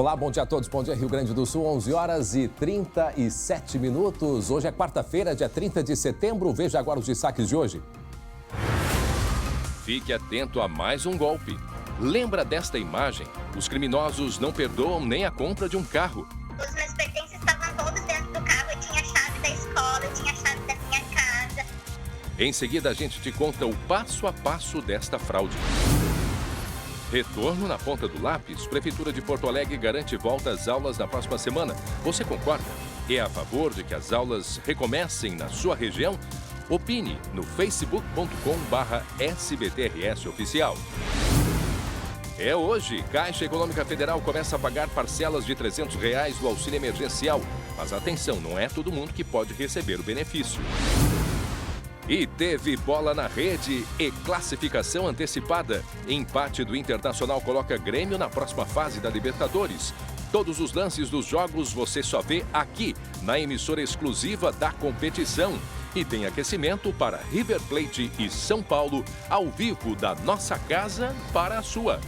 Olá, bom dia a todos. Bom dia, Rio Grande do Sul, 11 horas e 37 minutos. Hoje é quarta-feira, dia 30 de setembro. Veja agora os destaques de hoje. Fique atento a mais um golpe. Lembra desta imagem? Os criminosos não perdoam nem a compra de um carro. Os meus pertences estavam todos dentro do carro. Eu tinha a chave da escola, eu tinha a chave da minha casa. Em seguida, a gente te conta o passo a passo desta fraude. Retorno na ponta do lápis. Prefeitura de Porto Alegre garante volta às aulas na próxima semana. Você concorda? É a favor de que as aulas recomecem na sua região? Opine no facebook.com/SBTRS Oficial. É hoje. Caixa Econômica Federal começa a pagar parcelas de R$300 do auxílio emergencial. Mas atenção, não é todo mundo que pode receber o benefício. E teve bola na rede e classificação antecipada. Empate do Internacional coloca Grêmio na próxima fase da Libertadores. Todos os lances dos jogos você só vê aqui, na emissora exclusiva da competição. E tem aquecimento para River Plate e São Paulo, ao vivo da nossa casa para a sua.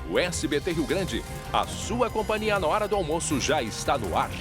O SBT Rio Grande, a sua companhia na hora do almoço já está no ar.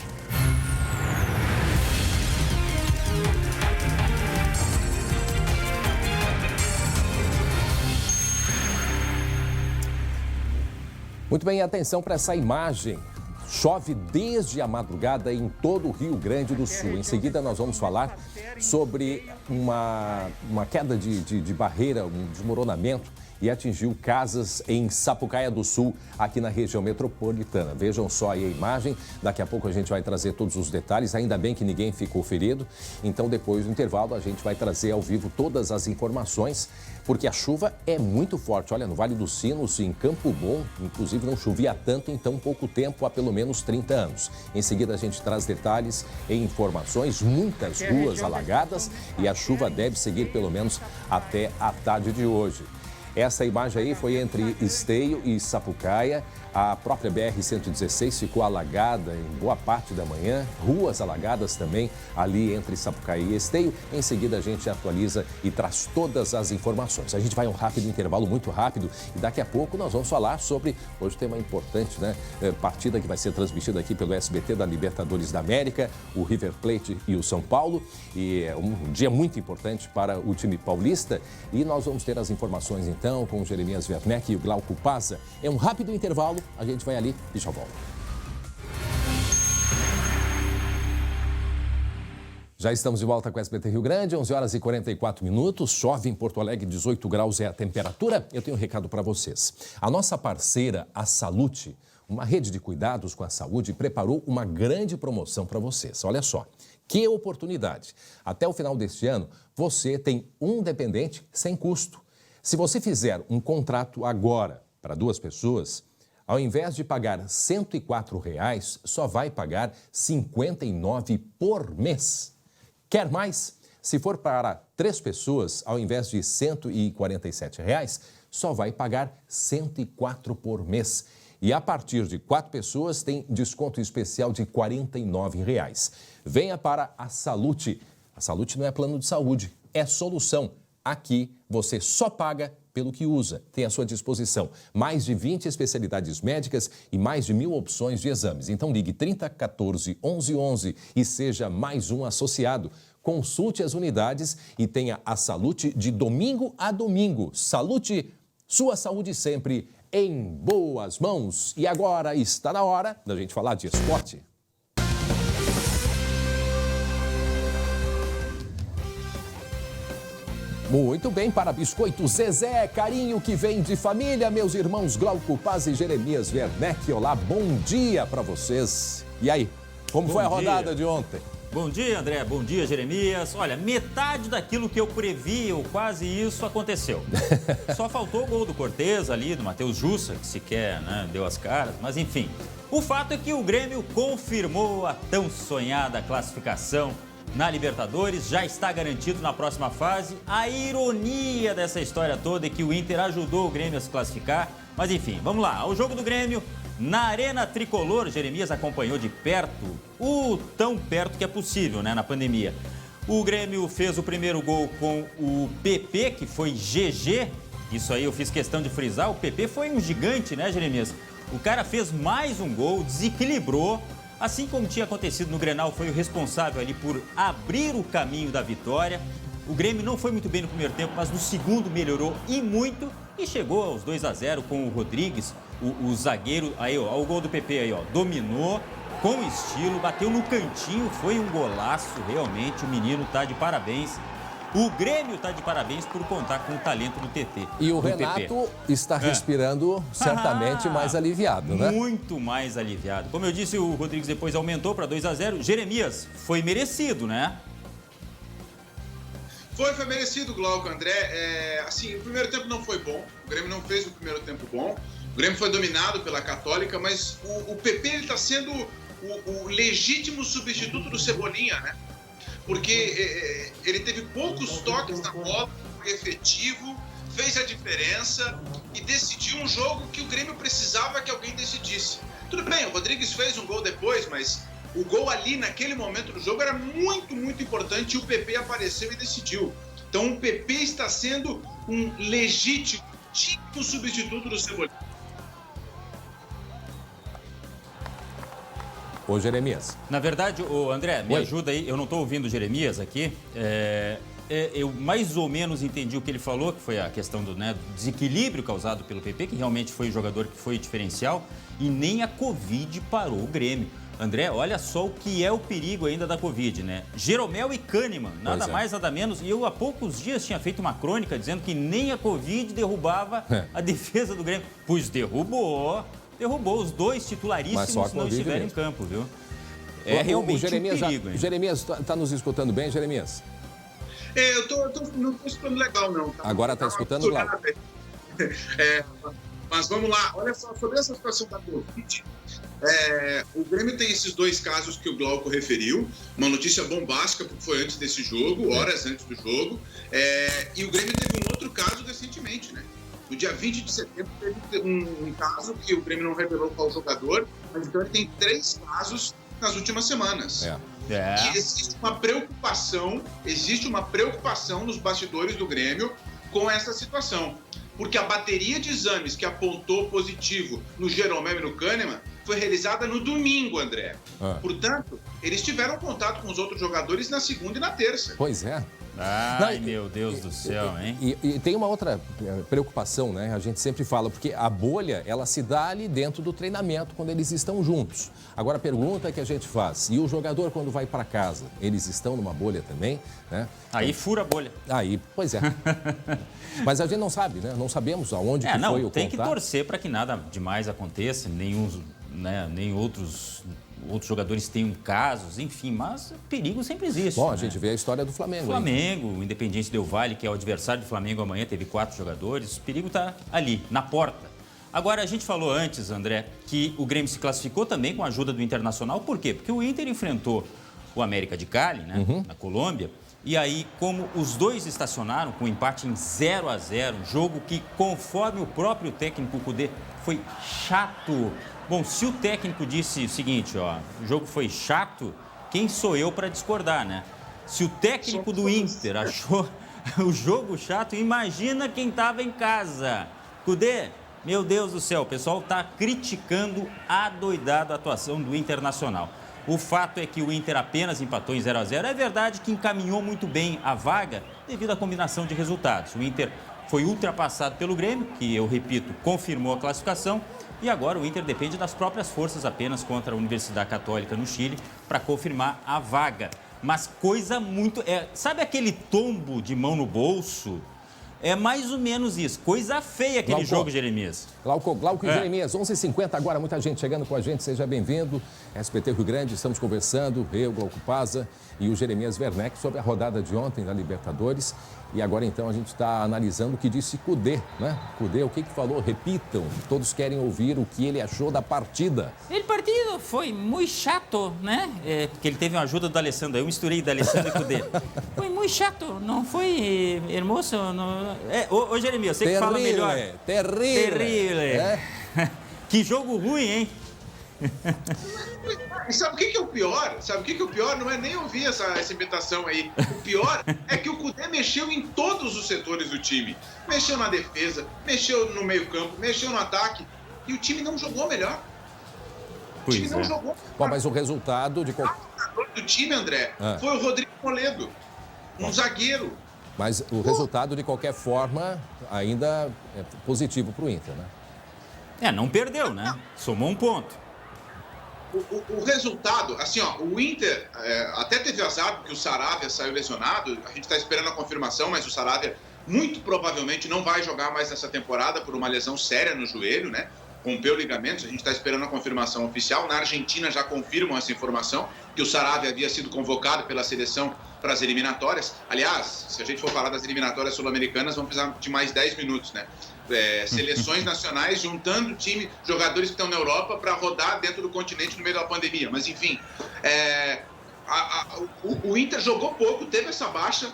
Muito bem, atenção para essa imagem. Chove desde a madrugada em todo o Rio Grande do Sul. Em seguida, nós vamos falar sobre uma queda de barreira, um desmoronamento, e atingiu casas em Sapucaia do Sul, aqui na região metropolitana. Vejam só aí a imagem. Daqui a pouco a gente vai trazer todos os detalhes. Ainda bem que ninguém ficou ferido. Então, depois do intervalo, a gente vai trazer ao vivo todas as informações, porque a chuva é muito forte. Olha, no Vale dos Sinos, em Campo Bom, inclusive não chovia tanto em tão pouco tempo, há pelo menos 30 anos. Em seguida, a gente traz detalhes e informações, muitas ruas alagadas, e a chuva deve seguir pelo menos até a tarde de hoje. Essa imagem aí foi entre Esteio e Sapucaia. A própria BR-116 ficou alagada em boa parte da manhã. Ruas alagadas também ali entre Sapucaia e Esteio. Em seguida, a gente atualiza e traz todas as informações. A gente vai a um rápido intervalo, muito rápido. E daqui a pouco nós vamos falar sobre, hoje tema importante, né? Partida que vai ser transmitida aqui pelo SBT da Libertadores da América, o River Plate e o São Paulo. E é um dia muito importante para o time paulista. E nós vamos ter as informações, então, com o Jeremias Werneck e o Glauco Pazza. É um rápido intervalo. A gente vai ali e já volta. Já estamos de volta com o SBT Rio Grande, 11 horas e 44 minutos. Chove em Porto Alegre, 18 graus é a temperatura. Eu tenho um recado para vocês. A nossa parceira, a Salute, uma rede de cuidados com a saúde, preparou uma grande promoção para vocês. Olha só, que oportunidade. Até o final deste ano, você tem um dependente sem custo. Se você fizer um contrato agora para 2 pessoas, ao invés de pagar R$ 104, só vai pagar R$ 59 por mês. Quer mais? Se for para 3 pessoas, ao invés de R$ 147, só vai pagar R$ 104 por mês. E a partir de 4 pessoas, tem desconto especial de R$ 49. Venha para a Salute. A Salute não é plano de saúde, é solução. Aqui você só paga pelo que usa. Tem à sua disposição mais de 20 especialidades médicas e mais de 1.000 opções de exames. Então ligue 3014 1111 e seja mais um associado. Consulte as unidades e tenha a Salute de domingo a domingo. Salute, sua saúde sempre em boas mãos. E agora está na hora da gente falar de esporte. Muito bem, para Biscoito Zezé, carinho que vem de família, meus irmãos Glauco Pazza e Jeremias Werneck. Olá, bom dia para vocês. E aí, como foi a rodada de ontem? Bom dia, André. Bom dia, Jeremias. Olha, metade daquilo que eu previ, ou quase isso, aconteceu. Só faltou o gol do Cortez ali, do Matheus Jussa, que sequer deu as caras, mas enfim. O fato é que o Grêmio confirmou a tão sonhada classificação na Libertadores, já está garantido na próxima fase. A ironia dessa história toda é que o Inter ajudou o Grêmio a se classificar. Mas enfim, vamos lá. O jogo do Grêmio na Arena Tricolor. Jeremias acompanhou de perto, o tão perto que é possível, na pandemia. O Grêmio fez o primeiro gol com o PP, que foi GG. Isso aí eu fiz questão de frisar. O PP foi um gigante, Jeremias? O cara fez mais um gol, desequilibrou. Assim como tinha acontecido no Grenal, foi o responsável ali por abrir o caminho da vitória. O Grêmio não foi muito bem no primeiro tempo, mas no segundo melhorou e muito. E chegou aos 2-0 com o Rodrigues, o zagueiro. Aí, ó, o gol do PP aí, ó. Dominou com estilo, bateu no cantinho, foi um golaço. Realmente, o menino tá de parabéns. O Grêmio tá de parabéns por contar com o talento do TT. E o Renato está respirando certamente mais aliviado, né? Muito mais aliviado. Como eu disse, o Rodrigues depois aumentou para 2-0. Jeremias, foi merecido, né? Foi merecido, Glauco, André. Assim, o primeiro tempo não foi bom. O Grêmio não fez o primeiro tempo bom. O Grêmio foi dominado pela Católica, mas o PP está sendo o legítimo substituto do Cebolinha, né? Porque ele teve poucos toques na bola, foi efetivo, fez a diferença e decidiu um jogo que o Grêmio precisava que alguém decidisse. Tudo bem, o Rodrigues fez um gol depois, mas o gol ali naquele momento do jogo era muito, muito importante e o PP apareceu e decidiu. Então o PP está sendo um legítimo substituto do Cebolinha. Ô, Jeremias. Na verdade, o André, me ajuda aí. Eu não estou ouvindo o Jeremias aqui. Eu mais ou menos entendi o que ele falou, que foi a questão do desequilíbrio causado pelo PP, que realmente foi o jogador que foi diferencial, e nem a Covid parou o Grêmio. André, olha só o que é o perigo ainda da Covid, né? Jeromel e Kahneman, nada mais, nada menos. E eu há poucos dias tinha feito uma crônica dizendo que nem a Covid derrubava a defesa do Grêmio. Pois derrubou os dois titularíssimos se não estiverem em campo, viu? É realmente Jeremias, um perigo, hein? Jeremias, está nos escutando bem, Jeremias? Não estou escutando legal, não. Tá? Agora está escutando, Glauco? Mas vamos lá, olha só, sobre essa situação da Covid, o Grêmio tem esses dois casos que o Glauco referiu, uma notícia bombástica, porque foi antes desse jogo, horas antes do jogo, e o Grêmio teve um outro caso recentemente, né? No dia 20 de setembro teve um caso que o Grêmio não revelou qual jogador, mas então ele tem 3 casos nas últimas semanas. E existe uma preocupação nos bastidores do Grêmio com essa situação. Porque a bateria de exames que apontou positivo no Jeromel e no Kahneman foi realizada no domingo, André. Portanto, eles tiveram contato com os outros jogadores na segunda e na terça. Pois é. Ai, meu Deus do céu, hein? E tem uma outra preocupação, né? A gente sempre fala, porque a bolha, ela se dá ali dentro do treinamento, quando eles estão juntos. Agora, a pergunta que a gente faz, e o jogador quando vai para casa, eles estão numa bolha também, né? Aí fura a bolha. Aí, pois é. Mas a gente não sabe, né? Não sabemos aonde que foi o contato. Tem que torcer para que nada demais aconteça, nem outros jogadores tenham casos, enfim, mas perigo sempre existe. Bom, a gente vê a história do Flamengo. O Independiente Del Valle, que é o adversário do Flamengo amanhã, teve 4 jogadores. O perigo está ali, na porta. Agora, a gente falou antes, André, que o Grêmio se classificou também com a ajuda do Internacional. Por quê? Porque o Inter enfrentou o América de Cali, né, na Colômbia. E aí, como os dois estacionaram com um empate em 0-0, jogo que, conforme o próprio técnico Kudê, foi chato. Bom, se o técnico disse o seguinte, ó, o jogo foi chato, quem sou eu para discordar, né? Se o técnico do Inter achou o jogo chato, imagina quem estava em casa. Kudê, meu Deus do céu, o pessoal está criticando adoidado a atuação do Internacional. O fato é que o Inter apenas empatou em 0-0. É verdade que encaminhou muito bem a vaga devido à combinação de resultados. O Inter foi ultrapassado pelo Grêmio, que, eu repito, confirmou a classificação. E agora o Inter depende das próprias forças apenas contra a Universidade Católica no Chile para confirmar a vaga. Mas coisa muito... sabe aquele tombo de mão no bolso? É mais ou menos isso. Coisa feia aquele jogo, Jeremias. Glauco e Jeremias, 11h50 agora, muita gente chegando com a gente, seja bem-vindo. SBT Rio Grande, estamos conversando, eu, Glauco Paza e o Jeremias Werneck sobre a rodada de ontem da Libertadores. E agora, então, a gente está analisando o que disse Kudê, né? Kudê, o que falou? Repitam, todos querem ouvir o que ele achou da partida. O partido foi muito chato, né? Porque ele teve uma ajuda do Alessandro, eu misturei do Alessandro e Kudê. Foi muito chato, não foi hermoso. Não... Ô, Jeremias, você que fala melhor. Terrível. Que jogo ruim, hein? E sabe o que é o pior? Não é nem ouvir essa imitação aí. O pior é que o Kudê mexeu em todos os setores do time. Mexeu na defesa, mexeu no meio-campo, mexeu no ataque. E o time não jogou melhor. O Pois time não é. jogou. Bom, mas o resultado de O jogador do time, André, foi o Rodrigo Moledo, um zagueiro. Mas o resultado, de qualquer forma, ainda é positivo para o Inter, né? Não perdeu, né? Somou um ponto. O resultado, assim, ó, o Inter até teve azar porque o Saravia saiu lesionado. A gente está esperando a confirmação, mas o Saravia muito provavelmente não vai jogar mais nessa temporada por uma lesão séria no joelho, né? Rompeu ligamentos, a gente está esperando a confirmação oficial. Na Argentina já confirmam essa informação, que o Saravia havia sido convocado pela seleção para as eliminatórias. Aliás, se a gente for falar das eliminatórias sul-americanas, vamos precisar de mais 10 minutos, né? Seleções nacionais juntando jogadores que estão na Europa para rodar dentro do continente no meio da pandemia. Mas, enfim, o Inter jogou pouco, teve essa baixa,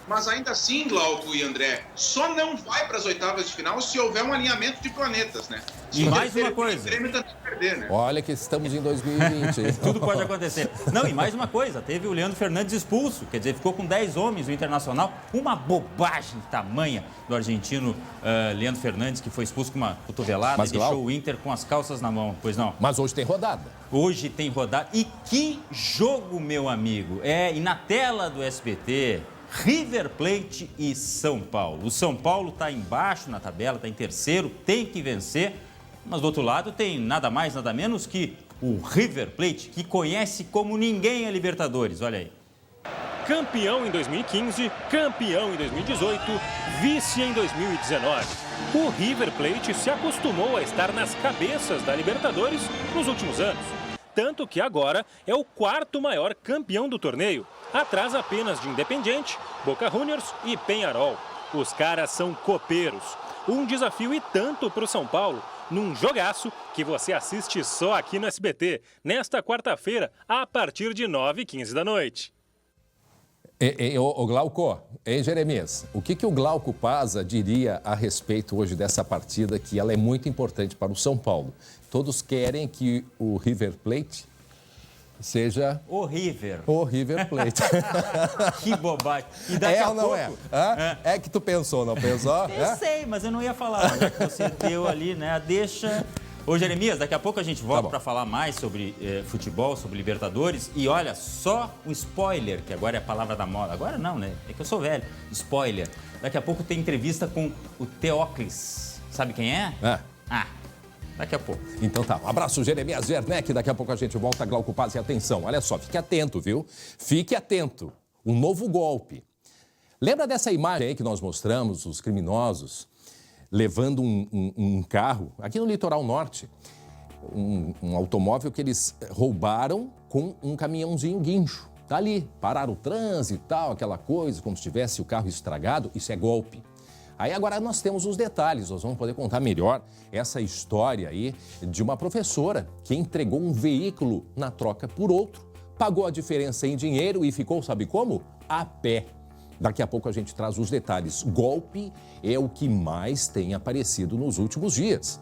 mas ainda assim, Glauco e André, só não vai para as oitavas de final se houver um alinhamento de planetas, né? E mais uma coisa. O Grêmio também perder, né? Olha que estamos em 2020. Tudo pode acontecer. Não, e mais uma coisa, teve o Leandro Fernandes expulso, quer dizer, ficou com 10 homens o Internacional. Uma bobagem tamanha do argentino Leandro Fernandes, que foi expulso com uma cotovelada Mas, e deixou Glauco, o Inter com as calças na mão. Pois não. Mas hoje tem rodada. Hoje tem rodada. E que jogo, meu amigo. E na tela do SBT, River Plate e São Paulo. O São Paulo está embaixo na tabela, está em terceiro, tem que vencer. Mas do outro lado tem nada mais, nada menos que o River Plate, que conhece como ninguém a Libertadores. Olha aí. Campeão em 2015, campeão em 2018, vice em 2019. O River Plate se acostumou a estar nas cabeças da Libertadores nos últimos anos. Tanto que agora é o quarto maior campeão do torneio, atrás apenas de Independiente, Boca Juniors e Peñarol. Os caras são copeiros. Um desafio e tanto para o São Paulo, num jogaço que você assiste só aqui no SBT, nesta quarta-feira, a partir de 9h15 da noite. O Glauco, Jeremias, o que o Glauco Pazza diria a respeito hoje dessa partida, que ela é muito importante para o São Paulo? Todos querem que o River Plate seja... O River Plate. Que bobagem. E daqui a ou não pouco... É que tu pensou, não pensou? Pensei, mas eu não ia falar. Já que você deu ali, né, a deixa... Ô, Jeremias, daqui a pouco a gente volta para falar mais sobre futebol, sobre Libertadores. E olha, só um spoiler, que agora é a palavra da moda. Agora não, né? É que eu sou velho. Spoiler. Daqui a pouco tem entrevista com o Teóclis. Sabe quem é? Daqui a pouco. Então tá, um abraço, Jeremias Werneck. Daqui a pouco a gente volta, Glauco Pazza. E atenção, olha só, fique atento, viu? Fique atento. Um novo golpe. Lembra dessa imagem aí que nós mostramos, os criminosos levando um carro, aqui no litoral norte, um automóvel que eles roubaram com um caminhãozinho guincho. Tá ali, pararam o trânsito e tal, aquela coisa, como se tivesse o carro estragado, isso é golpe. Aí agora nós temos os detalhes, nós vamos poder contar melhor essa história aí de uma professora que entregou um veículo na troca por outro, pagou a diferença em dinheiro e ficou, sabe como? A pé. Daqui a pouco a gente traz os detalhes. Golpe é o que mais tem aparecido nos últimos dias.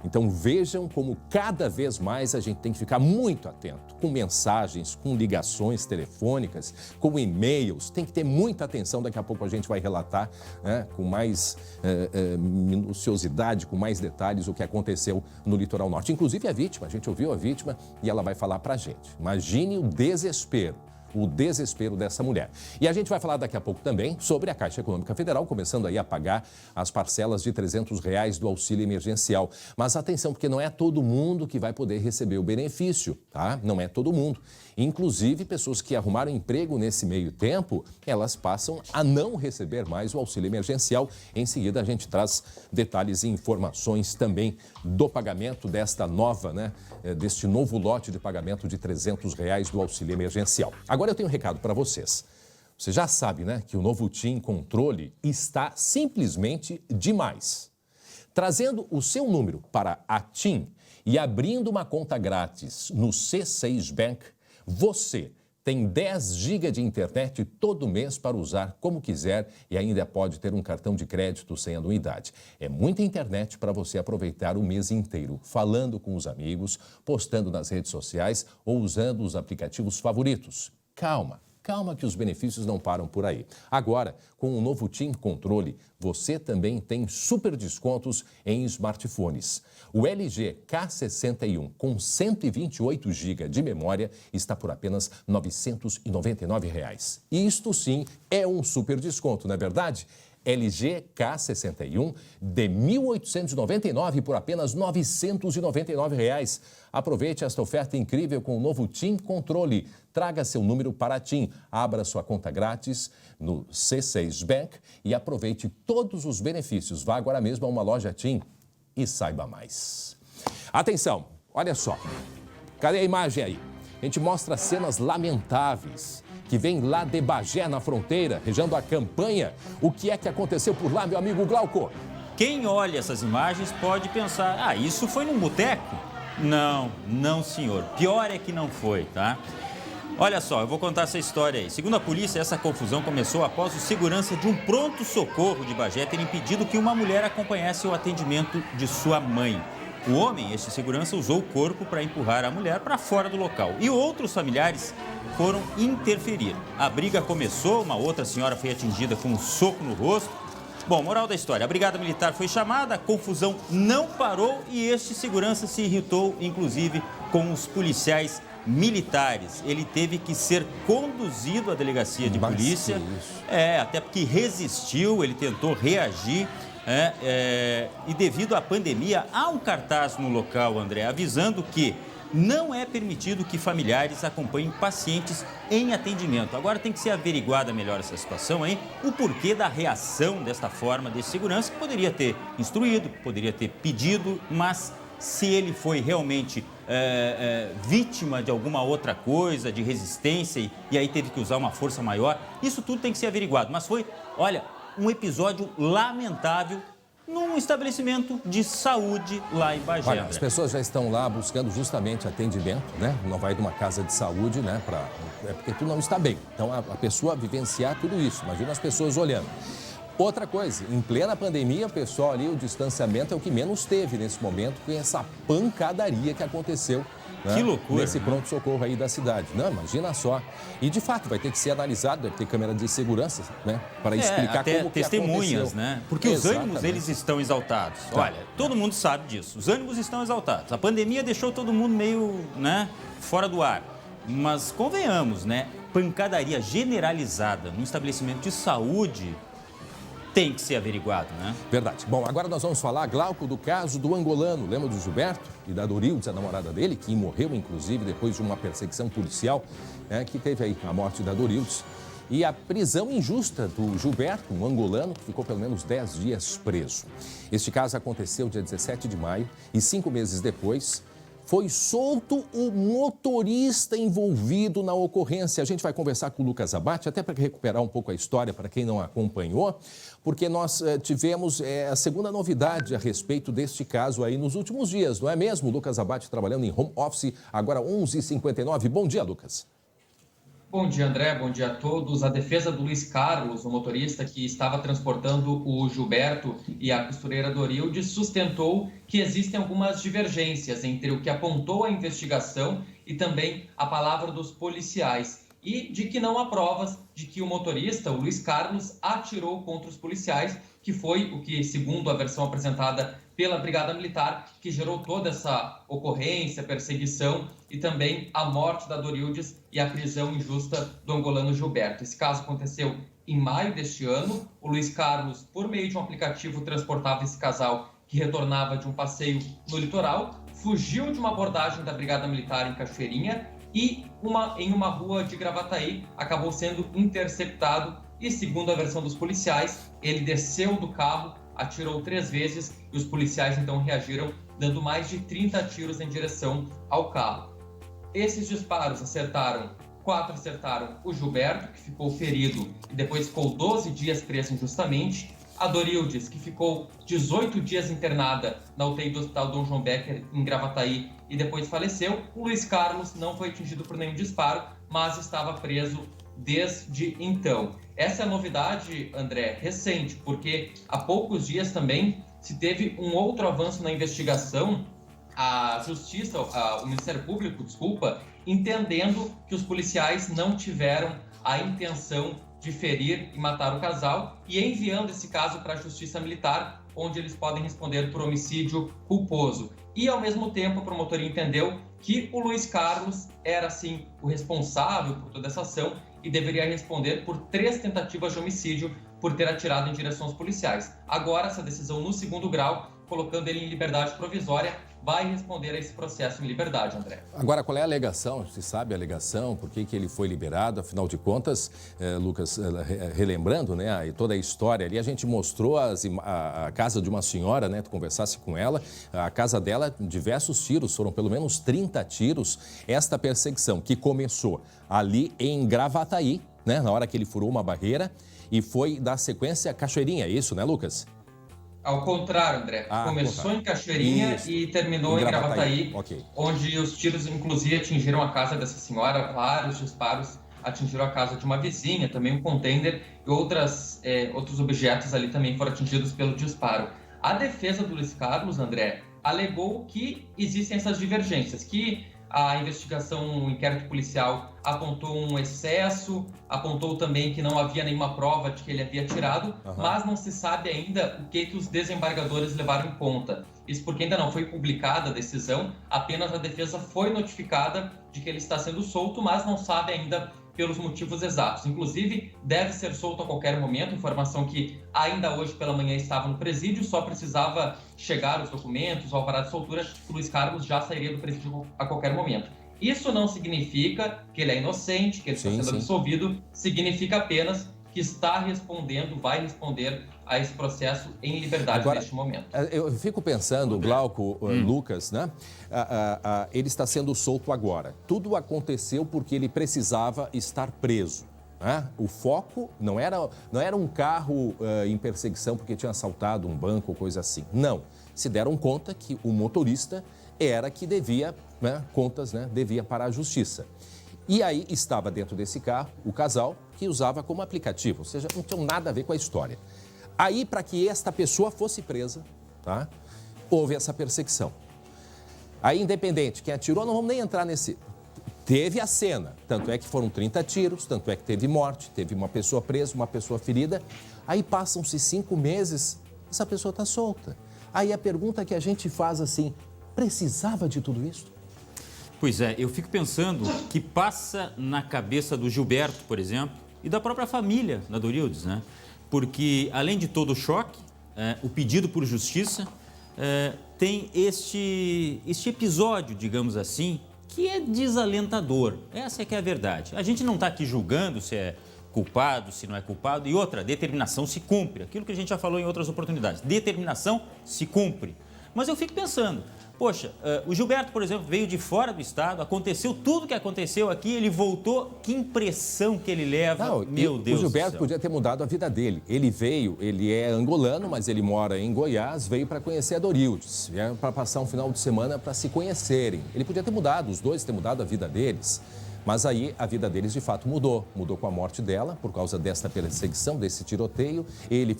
Então vejam como cada vez mais a gente tem que ficar muito atento com mensagens, com ligações telefônicas, com e-mails. Tem que ter muita atenção. Daqui a pouco a gente vai relatar, né, com mais minuciosidade, com mais detalhes o que aconteceu no litoral norte. Inclusive a vítima, a gente ouviu a vítima e ela vai falar pra gente. Imagine o desespero dessa mulher. E a gente vai falar daqui a pouco também sobre a Caixa Econômica Federal, começando aí a pagar as parcelas de R$300 do auxílio emergencial. Mas atenção, porque não é todo mundo que vai poder receber o benefício, tá? Não é todo mundo. Inclusive, pessoas que arrumaram emprego nesse meio tempo, elas passam a não receber mais o auxílio emergencial. Em seguida, a gente traz detalhes e informações também do pagamento desta nova, deste novo lote de pagamento de R$300 do auxílio emergencial. Agora eu tenho um recado para vocês. Você já sabe, que o novo TIM Controle está simplesmente demais. Trazendo o seu número para a TIM e abrindo uma conta grátis no C6 Bank, você tem 10 GB de internet todo mês para usar como quiser e ainda pode ter um cartão de crédito sem anuidade. É muita internet para você aproveitar o mês inteiro, falando com os amigos, postando nas redes sociais ou usando os aplicativos favoritos. Calma, calma que os benefícios não param por aí. Agora, com o novo TIM Controle, você também tem super descontos em smartphones. O LG K61 com 128 GB de memória está por apenas R$ 999. Isto sim é um super desconto, não é verdade? LG K61 de R$ 1.899 por apenas R$ 999. Aproveite esta oferta incrível com o novo TIM Controle. Traga seu número para a TIM, abra sua conta grátis no C6 Bank e aproveite todos os benefícios. Vá agora mesmo a uma loja TIM e saiba mais. Atenção, olha só. Cadê a imagem aí? A gente mostra cenas lamentáveis que vem lá de Bagé, na fronteira, região da Campanha. O que é que aconteceu por lá, meu amigo Glauco? Quem olha essas imagens pode pensar, isso foi num boteco? Não, senhor. Pior é que não foi, tá? Olha só, eu vou contar essa história aí. Segundo a polícia, essa confusão começou após o segurança de um pronto-socorro de Bagé ter impedido que uma mulher acompanhasse o atendimento de sua mãe. O homem, este segurança, usou o corpo para empurrar a mulher para fora do local. E outros familiares foram interferir. A briga começou, uma outra senhora foi atingida com um soco no rosto. Bom, moral da história, a brigada militar foi chamada, a confusão não parou e este segurança se irritou, inclusive, com os policiais militares. Ele teve que ser conduzido à delegacia de polícia. Até porque resistiu, ele tentou reagir. E devido à pandemia, há um cartaz no local, André, avisando que não é permitido que familiares acompanhem pacientes em atendimento. Agora tem que ser averiguada melhor essa situação, hein? O porquê da reação desta forma desse segurança, que poderia ter instruído, poderia ter pedido, mas se ele foi realmente vítima de alguma outra coisa, de resistência, e aí teve que usar uma força maior, isso tudo tem que ser averiguado. Mas foi, olha, um episódio lamentável num estabelecimento de saúde lá em Bagé. Olha, as pessoas já estão lá buscando justamente atendimento, né? Não vai de uma casa de saúde, né? É porque tu não está bem. Então, a pessoa vivenciar tudo isso. Imagina as pessoas olhando. Outra coisa, em plena pandemia, o pessoal ali, o distanciamento é o que menos teve nesse momento, com essa pancadaria que aconteceu, né? Que loucura, nesse pronto-socorro aí da cidade. Não, imagina só. E, de fato, vai ter que ser analisado, deve ter câmera de segurança, né? Para explicar até como que testemunhas, aconteceu. né? Porque os ânimos, eles estão exaltados. Olha, todo mundo sabe disso. Os ânimos estão exaltados. A pandemia deixou todo mundo meio, né, fora do ar. Mas, convenhamos, né? Pancadaria generalizada num estabelecimento de saúde tem que ser averiguado, né? Verdade. Bom, agora nós vamos falar, Glauco, do caso do angolano. Lembra do Gilberto e da Dorildes, a namorada dele, que morreu, inclusive, depois de uma perseguição policial, né, que teve aí a morte da Dorildes. E a prisão injusta do Gilberto, um angolano, que ficou pelo menos 10 dias preso. Este caso aconteceu dia 17 de maio e 5 meses depois foi solto o motorista envolvido na ocorrência. A gente vai conversar com o Lucas Abate, até para recuperar um pouco a história para quem não acompanhou, porque nós tivemos a segunda novidade a respeito deste caso aí nos últimos dias, não é mesmo? Lucas Abate trabalhando em home office, agora 11h59. Bom dia, Lucas. Bom dia, André. Bom dia a todos. A defesa do Luiz Carlos, o motorista que estava transportando o Gilberto e a costureira Dorildes, sustentou que existem algumas divergências entre o que apontou a investigação e também a palavra dos policiais. E de que não há provas de que o motorista, o Luiz Carlos, atirou contra os policiais, que foi o que, segundo a versão apresentada pela Brigada Militar, que gerou toda essa ocorrência, perseguição e também a morte da Dorildes e a prisão injusta do angolano Gilberto. Esse caso aconteceu em maio deste ano. O Luiz Carlos, por meio de um aplicativo, transportava esse casal que retornava de um passeio no litoral, fugiu de uma abordagem da Brigada Militar em Cachoeirinha e em uma rua de Gravataí acabou sendo interceptado e, segundo a versão dos policiais, ele desceu do carro, atirou 3 vezes e os policiais então reagiram, dando mais de 30 tiros em direção ao carro. Esses disparos acertaram 4 acertaram o Gilberto, que ficou ferido e depois ficou 12 dias preso injustamente. A Dorildes, que ficou 18 dias internada na UTI do Hospital Dom João Becker, em Gravataí, e depois faleceu. O Luiz Carlos não foi atingido por nenhum disparo, mas estava preso desde então. Essa é a novidade, André, recente, porque há poucos dias também se teve um outro avanço na investigação. A Justiça, o Ministério Público, entendendo que os policiais não tiveram a intenção de ferir e matar o casal e enviando esse caso para a Justiça Militar, onde eles podem responder por homicídio culposo. E, ao mesmo tempo, a promotoria entendeu que o Luiz Carlos era, sim, o responsável por toda essa ação e deveria responder por 3 tentativas de homicídio por ter atirado em direção aos policiais. Agora, essa decisão no 2º grau, colocando ele em liberdade provisória, vai responder a esse processo em liberdade, André. Agora, qual é a alegação? Se sabe a alegação? Por que ele foi liberado? Afinal de contas, Lucas, relembrando, né, toda a história ali, a gente mostrou a casa de uma senhora, né, tu conversasse com ela, a casa dela, diversos tiros, foram pelo menos 30 tiros. Esta perseguição que começou ali em Gravataí, né, na hora que ele furou uma barreira e foi dar sequência a Cachoeirinha, é isso, né, Lucas? Ao contrário, André. Começou em Cachoeirinha e terminou em Gravataí, onde os tiros, inclusive, atingiram a casa dessa senhora. Vários disparos atingiram a casa de uma vizinha, também um container e outros objetos ali também foram atingidos pelo disparo. A defesa do Luiz Carlos, André, alegou que existem essas divergências, que a investigação, o inquérito policial apontou um excesso, apontou também que não havia nenhuma prova de que ele havia atirado, mas não se sabe ainda o que os desembargadores levaram em conta. Isso porque ainda não foi publicada a decisão, apenas a defesa foi notificada de que ele está sendo solto, mas não sabe ainda pelos motivos exatos. Inclusive, deve ser solto a qualquer momento, informação que ainda hoje pela manhã estava no presídio, só precisava chegar os documentos, o alvará de soltura, o Luiz Carlos já sairia do presídio a qualquer momento. Isso não significa que ele é inocente, que ele está sendo absolvido, significa apenas que está respondendo, vai responder a esse processo em liberdade agora, neste momento. Eu fico pensando, Glauco, Lucas, né? Ele está sendo solto agora. Tudo aconteceu porque ele precisava estar preso. Né? O foco não era um carro em perseguição porque tinha assaltado um banco ou coisa assim. Não. Se deram conta que o motorista era que devia, né, contas, né, devia para a justiça. E aí estava dentro desse carro o casal que usava como aplicativo, ou seja, não tinha nada a ver com a história. Aí, para que esta pessoa fosse presa, tá, houve essa perseguição. Aí, independente, quem atirou, não vamos nem entrar nesse... Teve a cena, tanto é que foram 30 tiros, tanto é que teve morte, teve uma pessoa presa, uma pessoa ferida. Aí passam-se 5 meses, essa pessoa está solta. Aí a pergunta que a gente faz assim, precisava de tudo isso? Pois é, eu fico pensando que passa na cabeça do Gilberto, por exemplo, e da própria família da Dorildes, né? Porque, além de todo o choque, o pedido por justiça, tem este episódio, digamos assim, que é desalentador. Essa é que é a verdade. A gente não está aqui julgando se é culpado, se não é culpado. E outra, determinação se cumpre. Aquilo que a gente já falou em outras oportunidades. Determinação se cumpre. Mas eu fico pensando, poxa, o Gilberto, por exemplo, veio de fora do estado, aconteceu tudo o que aconteceu aqui, ele voltou, que impressão que ele leva, não, meu Deus do céu. O Gilberto podia ter mudado a vida dele. Ele veio, ele é angolano, mas ele mora em Goiás, veio para conhecer a Dorildes, para passar um final de semana para se conhecerem. Ele podia ter mudado, os dois ter mudado a vida deles. Mas aí a vida deles de fato mudou com a morte dela, por causa desta perseguição, desse tiroteio. Ele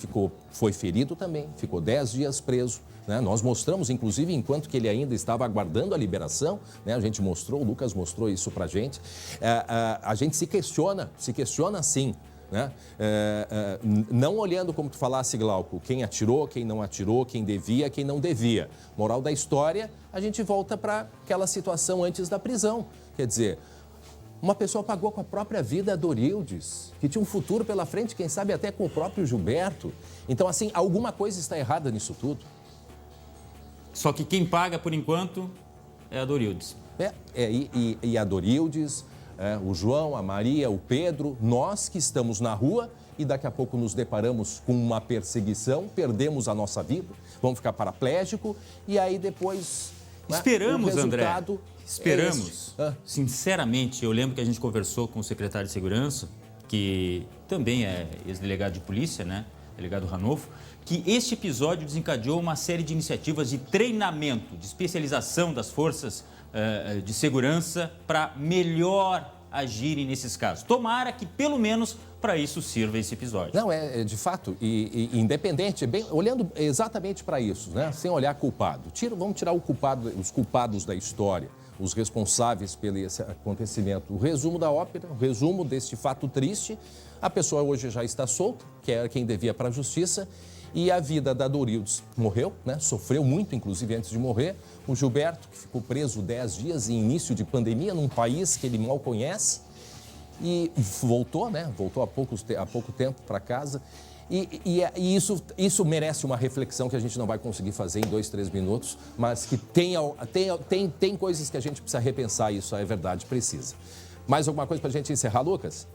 foi ferido também, ficou 10 dias preso. Né? Nós mostramos, inclusive, enquanto que ele ainda estava aguardando a liberação, né? A gente mostrou, o Lucas mostrou isso pra gente. A gente se questiona sim. Né? Não olhando, como tu falasse, Glauco, quem atirou, quem não atirou, quem devia, quem não devia. Moral da história, a gente volta para aquela situação antes da prisão. Quer dizer, uma pessoa pagou com a própria vida a Dorildes, que tinha um futuro pela frente, quem sabe até com o próprio Gilberto. Então, assim, alguma coisa está errada nisso tudo. Só que quem paga, por enquanto, é a Dorildes. E a Dorildes, o João, a Maria, o Pedro, nós que estamos na rua e daqui a pouco nos deparamos com uma perseguição, perdemos a nossa vida, vamos ficar paraplégico e aí depois... Esperamos, André, esperamos. Sinceramente, eu lembro que a gente conversou com o secretário de Segurança, que também é ex-delegado de polícia, né? Delegado Ranolfo, que este episódio desencadeou uma série de iniciativas de treinamento, de especialização das forças de segurança para melhor agirem nesses casos. Tomara que, pelo menos, para isso sirva esse episódio. Não, de fato, e independente, olhando exatamente para isso, né? Sem olhar culpado. Vamos tirar os culpados da história. os responsáveis pelo esse acontecimento. O resumo da ópera, o resumo deste fato triste. A pessoa hoje já está solta, que era quem devia para a justiça. E a vida da Dorildes morreu, né? Sofreu muito, inclusive, antes de morrer. O Gilberto, que ficou preso 10 dias em início de pandemia, num país que ele mal conhece. E voltou, né? Voltou há pouco tempo para casa. E isso merece uma reflexão que a gente não vai conseguir fazer em 2, 3 minutos, mas que tem coisas que a gente precisa repensar, isso é verdade, precisa. Mais alguma coisa para a gente encerrar, Lucas?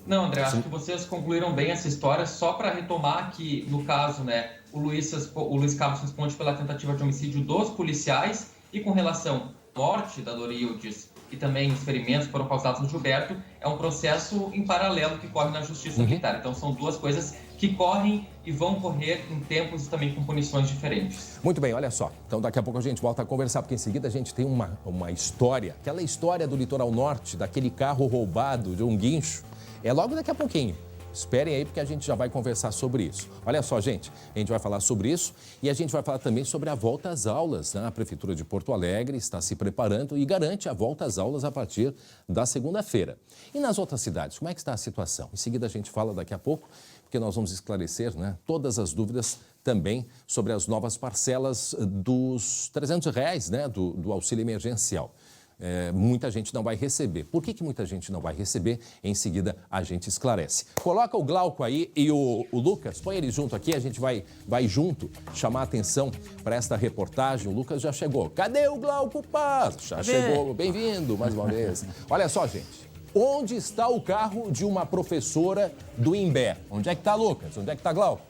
Não, André, acho que vocês concluíram bem essa história. Só para retomar que, no caso, né, o Luiz Carlos responde pela tentativa de homicídio dos policiais e com relação à morte da Dorildes e também os ferimentos que foram causados no Gilberto, é um processo em paralelo que corre na Justiça Militar. Então, são duas coisas que correm e vão correr em tempos e também com punições diferentes. Muito bem, olha só. Então, daqui a pouco a gente volta a conversar, porque em seguida a gente tem uma história, aquela história do Litoral Norte, daquele carro roubado de um guincho. É logo daqui a pouquinho. Esperem aí, porque a gente já vai conversar sobre isso. Olha só, gente, a gente vai falar sobre isso e a gente vai falar também sobre a volta às aulas, né? A Prefeitura de Porto Alegre está se preparando e garante a volta às aulas a partir da segunda-feira. E nas outras cidades, como é que está a situação? Em seguida a gente fala daqui a pouco, porque nós vamos esclarecer, né, todas as dúvidas também sobre as novas parcelas dos R$300, né, do auxílio emergencial. Muita gente não vai receber. Por que muita gente não vai receber? Em seguida, a gente esclarece. Coloca o Glauco aí e o Lucas, põe eles junto aqui, a gente vai junto chamar a atenção para esta reportagem. O Lucas já chegou. Cadê o Glauco Paz? Já chegou. Bem-vindo mais uma vez. Olha só, gente. Onde está o carro de uma professora do Imbé? Onde é que está, Lucas? Onde é que está, Glauco?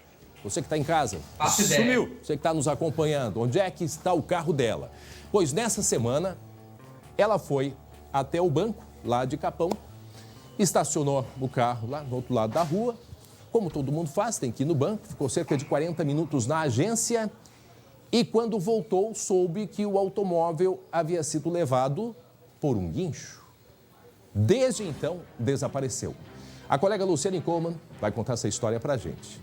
Você que está em casa. Sumiu. Você que está nos acompanhando. Onde é que está o carro dela? Pois nessa semana, ela foi até o banco, lá de Capão, estacionou o carro lá do outro lado da rua. Como todo mundo faz, tem que ir no banco. Ficou cerca de 40 minutos na agência. E quando voltou, soube que o automóvel havia sido levado por um guincho. Desde então, desapareceu. A colega Luciane Coleman vai contar essa história pra gente.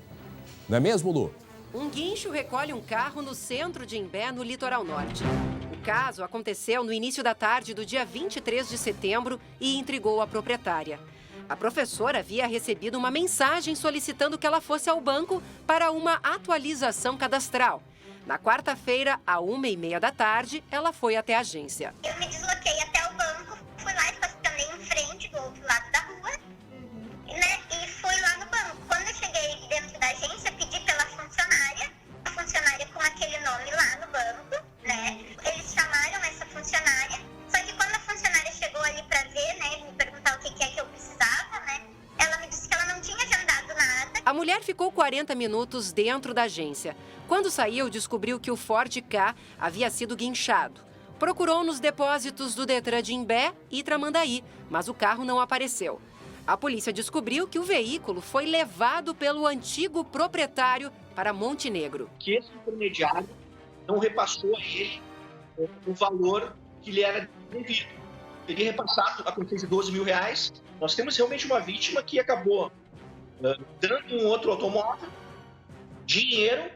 Não é mesmo, Lu? Um guincho recolhe um carro no centro de Imbé, no litoral norte. O caso aconteceu no início da tarde do dia 23 de setembro e intrigou a proprietária. A professora havia recebido uma mensagem solicitando que ela fosse ao banco para uma atualização cadastral. Na quarta-feira, à 1h30 da tarde, ela foi até a agência. Eu me desloquei até o banco, fui lá e estacionei em frente do outro lado da rua, né? E fui lá no banco. Quando eu cheguei dentro da agência, pedi pela funcionária, a funcionária com aquele nome lá no banco, né? Eles chamaram essa funcionária, só que quando a funcionária chegou ali pra ver, né, me perguntar o que é que eu precisava, né? Ela me disse que ela não tinha agendado nada. A mulher ficou 40 minutos dentro da agência. Quando saiu, descobriu que o Ford Ka havia sido guinchado. Procurou nos depósitos do Detran de Imbé e Tramandaí, mas o carro não apareceu. A polícia descobriu que o veículo foi levado pelo antigo proprietário para Montenegro. Que esse intermediário não repassou a ele o valor que lhe era devido. Teria repassado a quantia de R$12 mil. Nós temos realmente uma vítima que acabou dando um outro automóvel, dinheiro,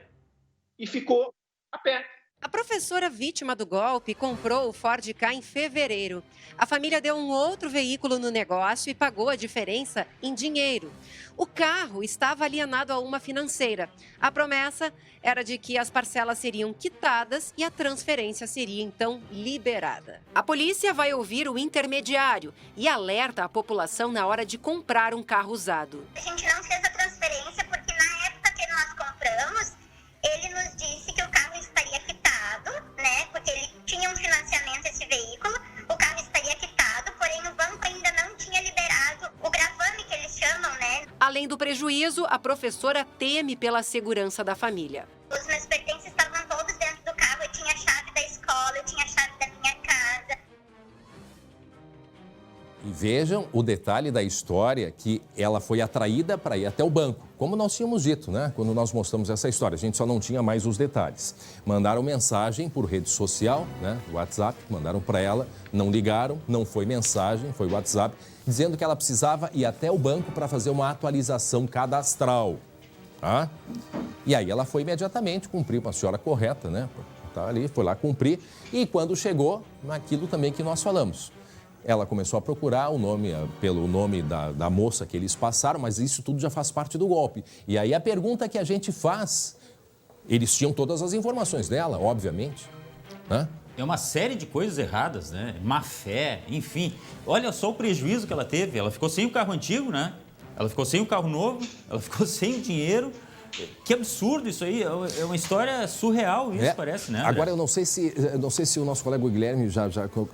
e ficou a pé. A professora vítima do golpe comprou o Ford Ka em fevereiro. A família deu um outro veículo no negócio e pagou a diferença em dinheiro. O carro estava alienado a uma financeira. A promessa era de que as parcelas seriam quitadas e a transferência seria então liberada. A polícia vai ouvir o intermediário e alerta a população na hora de comprar um carro usado. A gente não fez a transferência porque na época que nós compramos, ele nos disse que o carro estaria quitado, né? Porque ele tinha um financiamento, esse veículo, o carro estaria quitado, porém o banco ainda não tinha liberado o gravame que eles chamam, né? Além do prejuízo, a professora teme pela segurança da família. Os meus pertences estavam todos dentro do carro, eu tinha a chave da escola, eu tinha a chave da minha casa. E vejam o detalhe da história, que ela foi atraída para ir até o banco. Como nós tínhamos dito, né? Quando nós mostramos essa história, a gente só não tinha mais os detalhes. Mandaram mensagem por rede social, né? WhatsApp, mandaram para ela, não ligaram, não foi mensagem, foi WhatsApp, dizendo que ela precisava ir até o banco para fazer uma atualização cadastral. Tá? E aí ela foi imediatamente, cumpriu com a senhora correta, né? tá ali, foi lá cumprir. E quando chegou, naquilo também que nós falamos. Ela começou a procurar o nome, pelo nome da moça que eles passaram, mas isso tudo já faz parte do golpe. E aí a pergunta que a gente faz, eles tinham todas as informações dela, obviamente, né? É uma série de coisas erradas, né? Má fé, enfim. Olha só o prejuízo que ela teve. Ela ficou sem o carro antigo, né? Ela ficou sem o carro novo, ela ficou sem o dinheiro. Que absurdo isso aí. É uma história surreal isso, parece, né, André? Agora, eu não sei se o nosso colega Guilherme já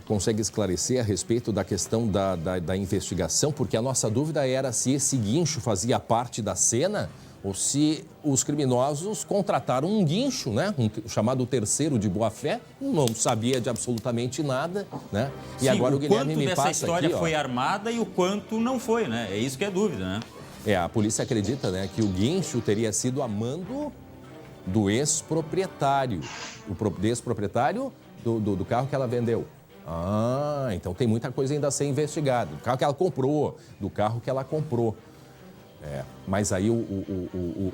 consegue esclarecer a respeito da questão da investigação, porque a nossa dúvida era se esse guincho fazia parte da cena ou se os criminosos contrataram um guincho, né? Chamado terceiro de boa-fé, não sabia de absolutamente nada, né? E sim, agora o Guilherme me passa aqui, o quanto dessa história foi armada e o quanto não foi, né? É isso que é dúvida, né? A polícia acredita, né, que o guincho teria sido a mando do ex-proprietário, o ex-proprietário do carro que ela vendeu. Ah, então tem muita coisa ainda a ser investigada. Do carro que ela comprou, do carro que ela comprou. Mas aí,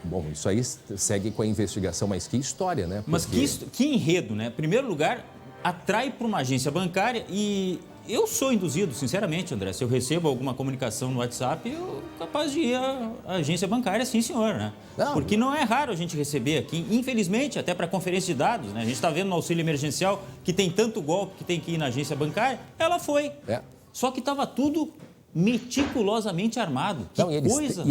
bom, isso aí segue com a investigação, mas que história, né? Porque... Mas que enredo, né? Em primeiro lugar, atrai para uma agência bancária e eu sou induzido, sinceramente, André, se eu recebo alguma comunicação no WhatsApp, eu capaz de ir à agência bancária, sim, senhor, né? Não. Porque não é raro a gente receber aqui, infelizmente, até para conferência de dados, né? A gente está vendo no auxílio emergencial que tem tanto golpe que tem que ir na agência bancária, ela foi. Só que estava tudo meticulosamente armado. Que coisa!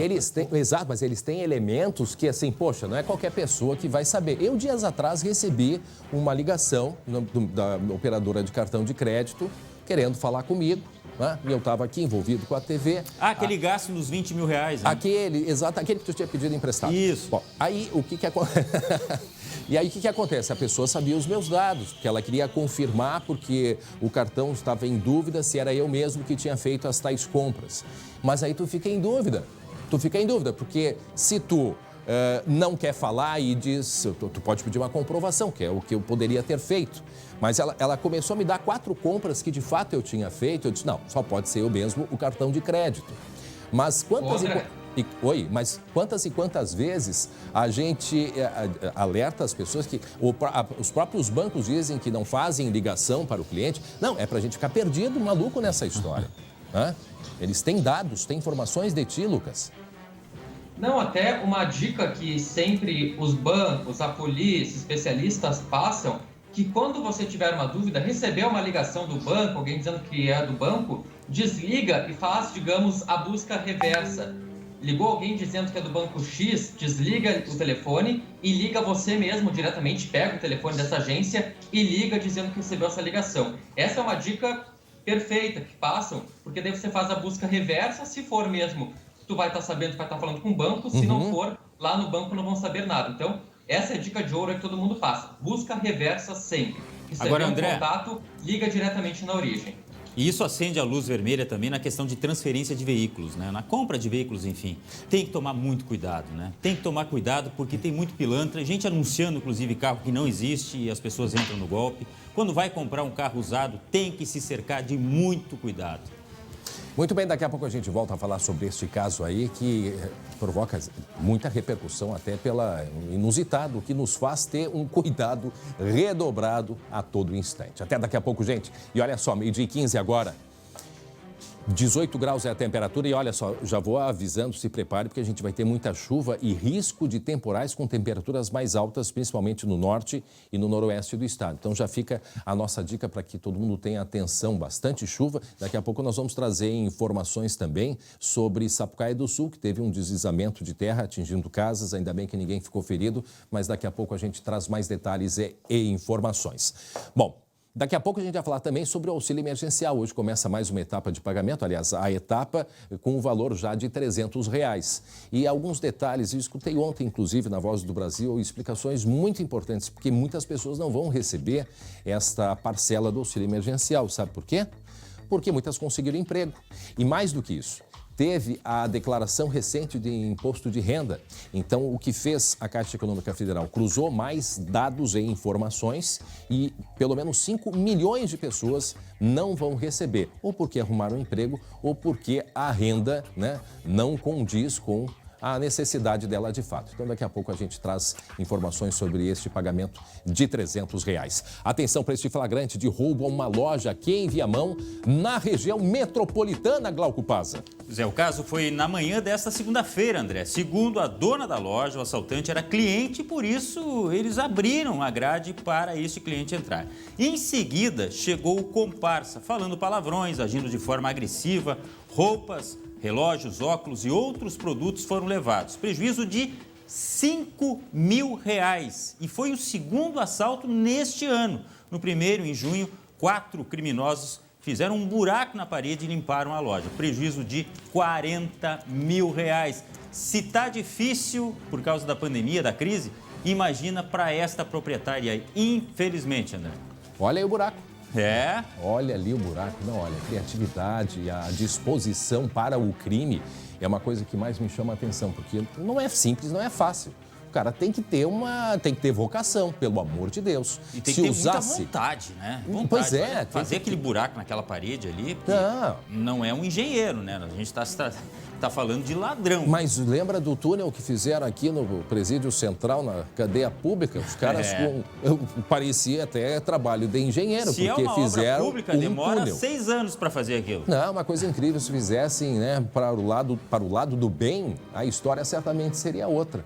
Exato, mas eles têm elementos que, assim, poxa, não é qualquer pessoa que vai saber. Eu, dias atrás, recebi uma ligação da operadora de cartão de crédito querendo falar comigo, né? E eu estava aqui envolvido com a TV. Aquele gasto dos 20 mil reais, né? Aquele que tu tinha pedido emprestado. Isso. Bom, aí o que acontece? E aí, o que acontece? A pessoa sabia os meus dados, porque ela queria confirmar, porque o cartão estava em dúvida se era eu mesmo que tinha feito as tais compras. Mas aí tu fica em dúvida. Porque se tu não quer falar e diz... Tu pode pedir uma comprovação, que é o que eu poderia ter feito. Mas ela começou a me dar 4 compras que, de fato, eu tinha feito. Eu disse, não, só pode ser eu mesmo o cartão de crédito. Mas quantas e quantas vezes a gente alerta as pessoas que os próprios bancos dizem que não fazem ligação para o cliente? Não, é para a gente ficar perdido, maluco nessa história. Né? Eles têm dados, têm informações de ti, Lucas. Não, até uma dica que sempre os bancos, a polícia, especialistas passam, que quando você tiver uma dúvida, receber uma ligação do banco, alguém dizendo que é do banco, desliga e faz, digamos, a busca reversa. Ligou alguém dizendo que é do banco X, desliga o telefone e liga você mesmo diretamente, pega o telefone dessa agência e liga dizendo que recebeu essa ligação. Essa é uma dica perfeita que passam, porque daí você faz a busca reversa, se for mesmo, tu vai estar sabendo que vai estar falando com o banco, se não for, lá no banco não vão saber nada. Então, essa é a dica de ouro que todo mundo passa. Busca reversa sempre. Se agora, um André, contato, liga diretamente na origem. E isso acende a luz vermelha também na questão de transferência de veículos, né? Na compra de veículos, enfim. Tem que tomar muito cuidado, né? Tem que tomar cuidado porque tem muito pilantra, gente anunciando, inclusive, carro que não existe e as pessoas entram no golpe. Quando vai comprar um carro usado, tem que se cercar de muito cuidado. Muito bem, daqui a pouco a gente volta a falar sobre este caso aí que provoca muita repercussão, até pela inusitado, que nos faz ter um cuidado redobrado a todo instante. Até daqui a pouco, gente. E olha só, 12h15 agora. 18 graus é a temperatura e olha só, já vou avisando, se prepare, porque a gente vai ter muita chuva e risco de temporais com temperaturas mais altas, principalmente no norte e no noroeste do estado. Então já fica a nossa dica para que todo mundo tenha atenção, bastante chuva. Daqui a pouco nós vamos trazer informações também sobre Sapucaí do Sul, que teve um deslizamento de terra atingindo casas, ainda bem que ninguém ficou ferido, mas daqui a pouco a gente traz mais detalhes e informações. Bom, daqui a pouco a gente vai falar também sobre o auxílio emergencial. Hoje começa mais uma etapa de pagamento, aliás, a etapa com o valor já de R$300. E alguns detalhes, eu escutei ontem, inclusive, na Voz do Brasil, explicações muito importantes, porque muitas pessoas não vão receber esta parcela do auxílio emergencial. Sabe por quê? Porque muitas conseguiram emprego. E mais do que isso, teve a declaração recente de imposto de renda. Então, o que fez a Caixa Econômica Federal? Cruzou mais dados e informações e pelo menos 5 milhões de pessoas não vão receber, ou porque arrumaram emprego, ou porque a renda, né, não condiz com a necessidade dela de fato. Então, daqui a pouco a gente traz informações sobre este pagamento de R$300. Atenção para este flagrante de roubo a uma loja aqui em Viamão, na região metropolitana, Glauco Pazza. Zé, o caso foi na manhã desta segunda-feira, André. Segundo a dona da loja, o assaltante era cliente e, por isso, eles abriram a grade para este cliente entrar. Em seguida, chegou o comparsa, falando palavrões, agindo de forma agressiva, roupas, relógios, óculos e outros produtos foram levados. Prejuízo de R$5 mil. E foi o segundo assalto neste ano. No primeiro, em junho, 4 criminosos fizeram um buraco na parede e limparam a loja. Prejuízo de R$40 mil. Se tá difícil por causa da pandemia, da crise, imagina para esta proprietária aí. Infelizmente, André. Olha aí o buraco. É. Olha ali o buraco. Não, olha, a criatividade, a disposição para o crime é uma coisa que mais me chama a atenção, porque não é simples, não é fácil. O cara tem que ter vocação, pelo amor de Deus. E tem que ter muita vontade, né? Vontade. Pois é. Fazer aquele buraco naquela parede ali, não é um engenheiro, né? A gente está falando de ladrão. Mas lembra do túnel que fizeram aqui no Presídio Central, na cadeia pública? Os caras parecia até trabalho de engenheiro, se porque é uma fizeram obra pública, demora túnel. 6 anos para fazer aquilo. Não, uma coisa incrível, se fizessem, né, para o lado do bem, a história certamente seria outra.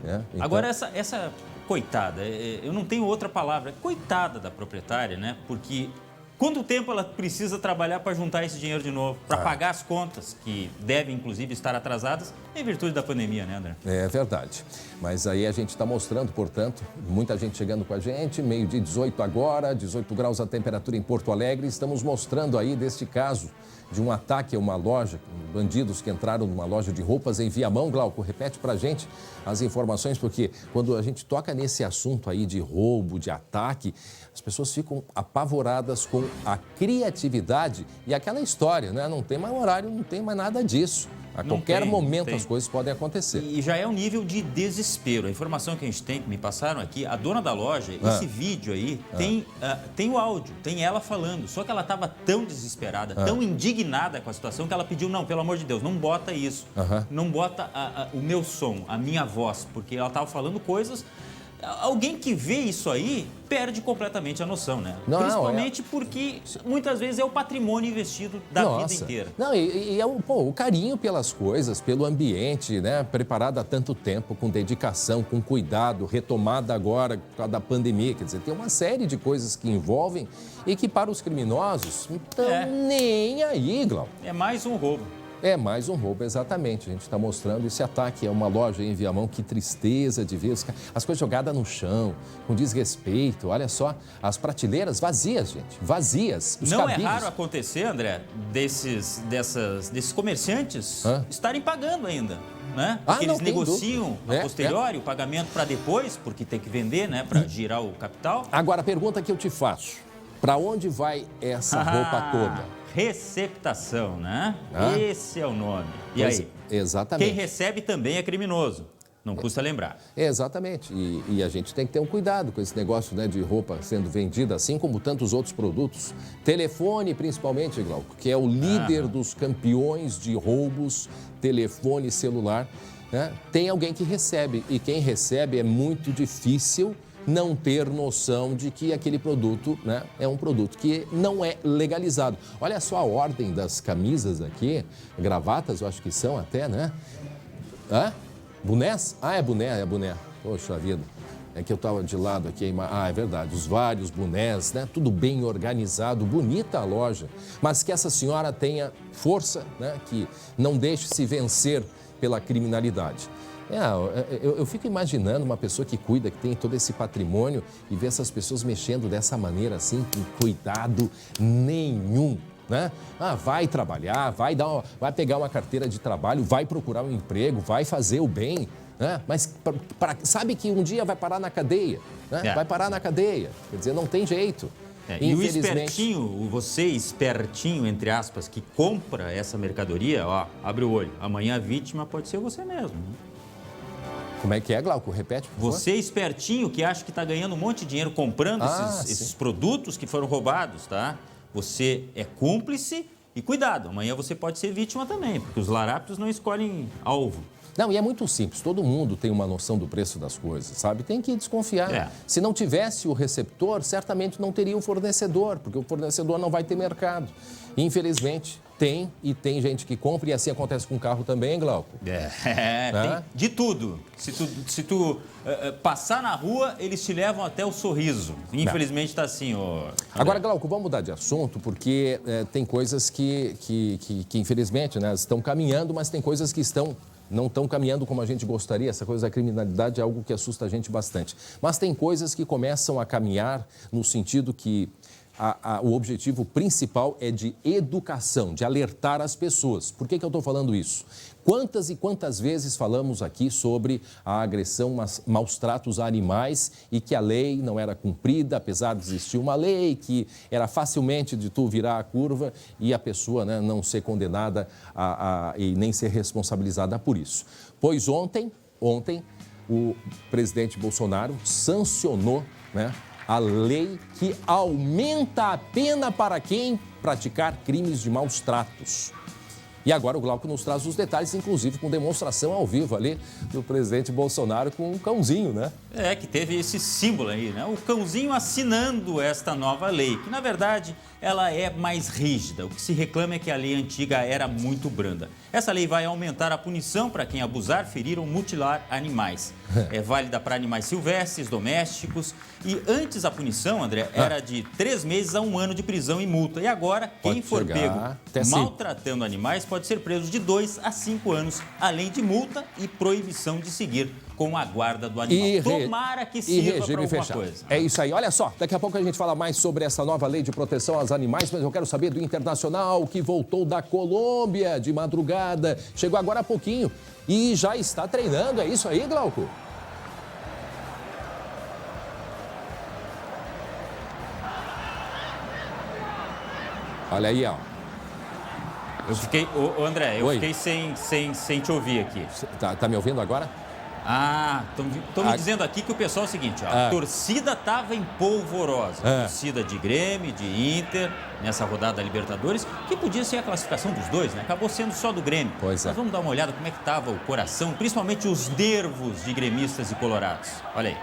Então... Agora, essa coitada, eu não tenho outra palavra, coitada da proprietária, né? Porque quanto tempo ela precisa trabalhar para juntar esse dinheiro de novo, para pagar as contas, que devem, inclusive, estar atrasadas, em virtude da pandemia, né, André? É verdade. Mas aí a gente está mostrando, portanto, muita gente chegando com a gente, meio-dia 18 agora, 18 graus a temperatura em Porto Alegre. Estamos mostrando aí deste caso de um ataque a uma loja, bandidos que entraram numa loja de roupas em Viamão. Glauco, repete pra gente as informações, porque quando a gente toca nesse assunto aí de roubo, de ataque, as pessoas ficam apavoradas com a criatividade e aquela história, né? Não tem mais horário, não tem mais nada disso. A qualquer momento as coisas podem acontecer. E já é um nível de desespero. A informação que a gente tem, que me passaram aqui, a dona da loja, esse vídeo aí, tem o áudio, tem ela falando. Só que ela estava tão desesperada, tão indignada com a situação, que ela pediu, não, pelo amor de Deus, não bota isso. Não bota o meu som, a minha voz, porque ela estava falando coisas... Alguém que vê isso aí perde completamente a noção, né? Principalmente porque muitas vezes é o patrimônio investido da vida inteira. Não, e é o carinho pelas coisas, pelo ambiente, né? Preparado há tanto tempo, com dedicação, com cuidado, retomada agora por causa da pandemia. Quer dizer, tem uma série de coisas que envolvem e que para os criminosos não estão nem aí, Glauco. É mais um roubo. É mais um roubo, exatamente. A gente está mostrando esse ataque a uma loja em Viamão. Que tristeza de ver as coisas jogadas no chão, com desrespeito. Olha só, as prateleiras vazias, gente, vazias. Os não cabinhos. É raro acontecer, André, desses comerciantes estarem pagando ainda, né? Porque eles negociam a posteriori o pagamento para depois, porque tem que vender, né, para girar o capital. Agora, a pergunta que eu te faço, para onde vai essa roupa toda? Receptação, né? Esse é o nome. E aí? Exatamente. Quem recebe também é criminoso. Não custa lembrar. Exatamente. E a gente tem que ter um cuidado com esse negócio, né, de roupa sendo vendida, assim como tantos outros produtos. Telefone, principalmente, Glauco, que é o líder dos campeões de roubos, telefone celular, né? Tem alguém que recebe. E quem recebe é muito difícil não ter noção de que aquele produto, né, é um produto que não é legalizado. Olha só a ordem das camisas aqui, gravatas, eu acho que são até, né? Bonés? É boné. Poxa vida, é que eu estava de lado aqui. É verdade, os vários bonés, né? Tudo bem organizado, bonita a loja. Mas que essa senhora tenha força, né? Que não deixe se vencer pela criminalidade. Eu fico imaginando uma pessoa que cuida, que tem todo esse patrimônio e vê essas pessoas mexendo dessa maneira assim, com cuidado nenhum, né? Vai trabalhar, vai pegar uma carteira de trabalho, vai procurar um emprego, vai fazer o bem, né? Mas sabe que um dia vai parar na cadeia, né? Vai parar na cadeia, quer dizer, não tem jeito. E o espertinho, você espertinho, entre aspas, que compra essa mercadoria, abre o olho, amanhã a vítima pode ser você mesmo, né? Como é que é, Glauco? Repete, por favor. Você espertinho que acha que está ganhando um monte de dinheiro comprando esses produtos que foram roubados, tá? Você é cúmplice e cuidado, amanhã você pode ser vítima também, porque os larápios não escolhem alvo. Não, e é muito simples, todo mundo tem uma noção do preço das coisas, sabe? Tem que desconfiar. Se não tivesse o receptor, certamente não teria o fornecedor, porque o fornecedor não vai ter mercado. Infelizmente, tem gente que compra, e assim acontece com o carro também, Glauco. Tem de tudo. Se tu passar na rua, eles te levam até o sorriso. Infelizmente está assim, Agora, Glauco, vamos mudar de assunto, porque tem coisas que infelizmente, né, estão caminhando, mas tem coisas que não estão caminhando como a gente gostaria. Essa coisa da criminalidade é algo que assusta a gente bastante. Mas tem coisas que começam a caminhar no sentido que o objetivo principal é de educação, de alertar as pessoas. Por que eu estou falando isso? Quantas e quantas vezes falamos aqui sobre a agressão, maus tratos a animais e que a lei não era cumprida, apesar de existir uma lei que era facilmente de tu virar a curva e a pessoa, né, não ser condenada e nem ser responsabilizada por isso. Pois ontem o presidente Bolsonaro sancionou, né, a lei que aumenta a pena para quem praticar crimes de maus tratos. E agora o Glauco nos traz os detalhes, inclusive com demonstração ao vivo ali do presidente Bolsonaro com um cãozinho, né? Que teve esse símbolo aí, né? O cãozinho assinando esta nova lei, que na verdade ela é mais rígida. O que se reclama é que a lei antiga era muito branda. Essa lei vai aumentar a punição para quem abusar, ferir ou mutilar animais. É válida para animais silvestres, domésticos. E antes a punição, André, era de 3 meses a 1 ano de prisão e multa. E agora, quem for pego maltratando animais pode ser preso de 2 a 5 anos, além de multa e proibição de seguir com a guarda do animal. Tomara que sirva para alguma coisa. É isso aí. Olha só, daqui a pouco a gente fala mais sobre essa nova lei de proteção aos animais, mas eu quero saber do Internacional, que voltou da Colômbia de madrugada. Chegou agora há pouquinho e já está treinando. É isso aí, Glauco? Olha aí, ó. André, eu fiquei sem te ouvir aqui. Tá me ouvindo agora? Estão me dizendo aqui que o pessoal é o seguinte, ó, a torcida estava em polvorosa. Torcida de Grêmio, de Inter, nessa rodada da Libertadores, que podia ser a classificação dos dois, né? Acabou sendo só do Grêmio. Mas vamos dar uma olhada como é que estava o coração, principalmente os nervos de gremistas e colorados. Olha aí.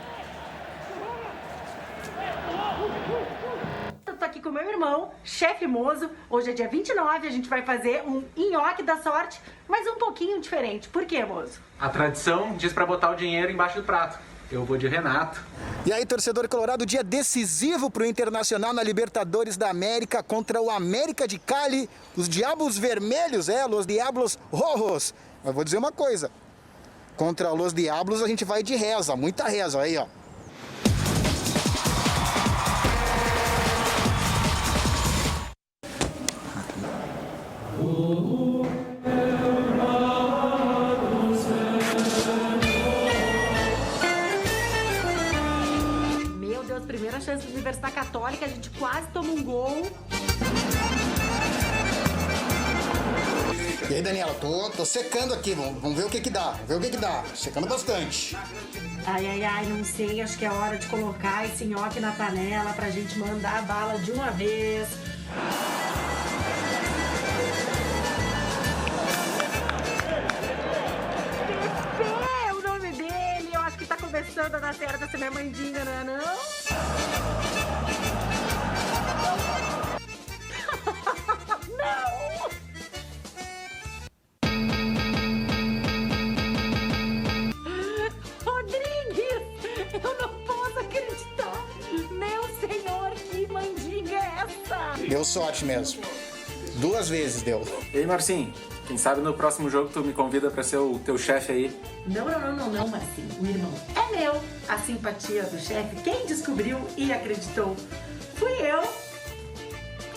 Estou aqui com meu irmão, chefe Mozo. Hoje é dia 29, a gente vai fazer um nhoque da sorte, mas um pouquinho diferente. Por quê, Mozo? A tradição diz para botar o dinheiro embaixo do prato. Eu vou de Renato. E aí, torcedor colorado, dia decisivo para o Internacional na Libertadores da América contra o América de Cali, os Diabos Vermelhos, Los Diablos Rojos. Mas vou dizer uma coisa, contra Los Diablos a gente vai de reza, muita reza, aí, ó. Meu Deus, primeira chance do Universidade Católica, a gente quase toma um gol. E aí, Daniela, tô secando aqui, vamos ver o que dá, secando bastante. Ai, não sei, acho que é hora de colocar esse nhoque na panela pra gente mandar a bala de uma vez. Pepe é o nome dele, eu acho que tá começando a dar certo essa minha mandinga, não é não? Não! Rodrigues, eu não posso acreditar. Meu senhor, que mandinga é essa? Deu sorte mesmo. 2 vezes deu. Ei, Marcinho, quem sabe no próximo jogo tu me convida para ser o teu chefe aí? Não, Marcinho. O irmão é meu. A simpatia do chefe, quem descobriu e acreditou fui eu.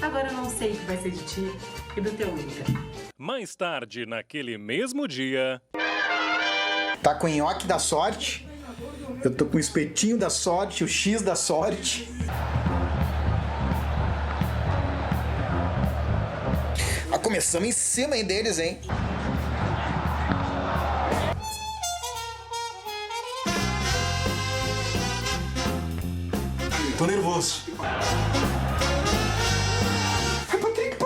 Agora eu não sei o que vai ser de ti e do teu Inter. Mais tarde, naquele mesmo dia... Tá com o nhoque da sorte, eu tô com o espetinho da sorte, o X da sorte. Começamos em cima aí deles, hein? Tô nervoso. Patrick.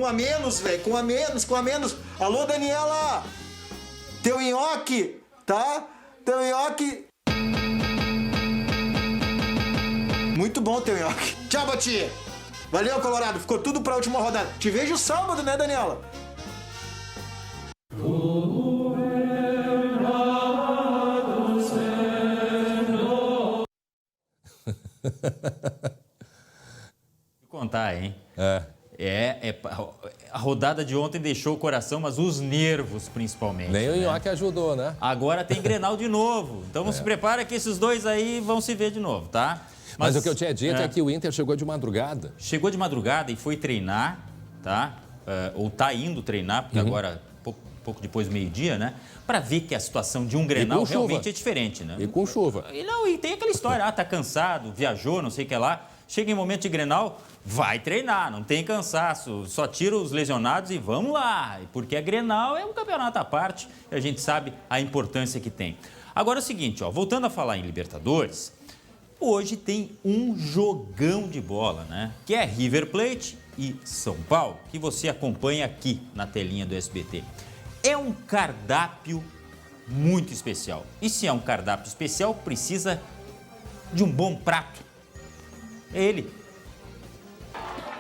a menos, velho. Com a menos. Alô, Daniela! Teu nhoque, tá? Teu nhoque. Muito bom teu nhoque. Tchau, Bati. Valeu, Colorado. Ficou tudo pra última rodada. Te vejo sábado, né, Daniela? Vou contar, hein? A rodada de ontem deixou o coração, mas os nervos principalmente. Nem o Nhoque ajudou, né? Agora tem Grenal de novo. Então se prepara que esses dois aí vão se ver de novo, tá? Mas o que eu tinha dito é que o Inter chegou de madrugada. Chegou de madrugada e foi treinar, tá? Ou tá indo treinar, porque agora, pouco depois do meio-dia, né? Para ver que a situação de um Grenal realmente é diferente, né? E com chuva. E tem aquela história, tá cansado, viajou, não sei o que lá. Chega em momento de Grenal, vai treinar, não tem cansaço, só tira os lesionados e vamos lá. Porque a Grenal é um campeonato à parte e a gente sabe a importância que tem. Agora é o seguinte, ó, voltando a falar em Libertadores, hoje tem um jogão de bola, né? Que é River Plate e São Paulo, que você acompanha aqui na telinha do SBT. É um cardápio muito especial. E se é um cardápio especial, precisa de um bom prato. É ele.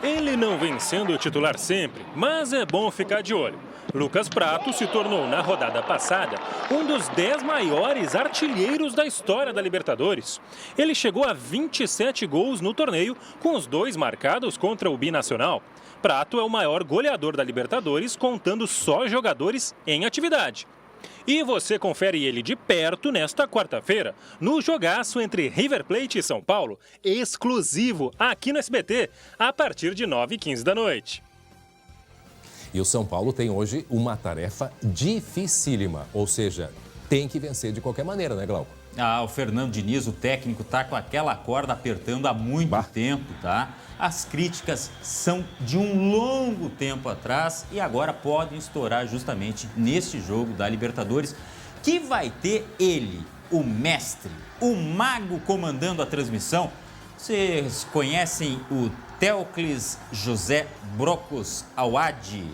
Ele não vem sendo o titular sempre, mas é bom ficar de olho. Lucas Prato se tornou, na rodada passada, um dos 10 maiores artilheiros da história da Libertadores. Ele chegou a 27 gols no torneio, com os 2 marcados contra o Binacional. Prato é o maior goleador da Libertadores, contando só jogadores em atividade. E você confere ele de perto nesta quarta-feira, no jogaço entre River Plate e São Paulo, exclusivo aqui no SBT, a partir de 9h15 da noite. E o São Paulo tem hoje uma tarefa dificílima, ou seja, tem que vencer de qualquer maneira, né, Glauco? O Fernando Diniz, o técnico, tá com aquela corda apertando há muito tempo, tá? As críticas são de um longo tempo atrás e agora podem estourar justamente neste jogo da Libertadores, que vai ter ele, o mestre, o mago comandando a transmissão. Vocês conhecem o Teóclis José Brocos Awad?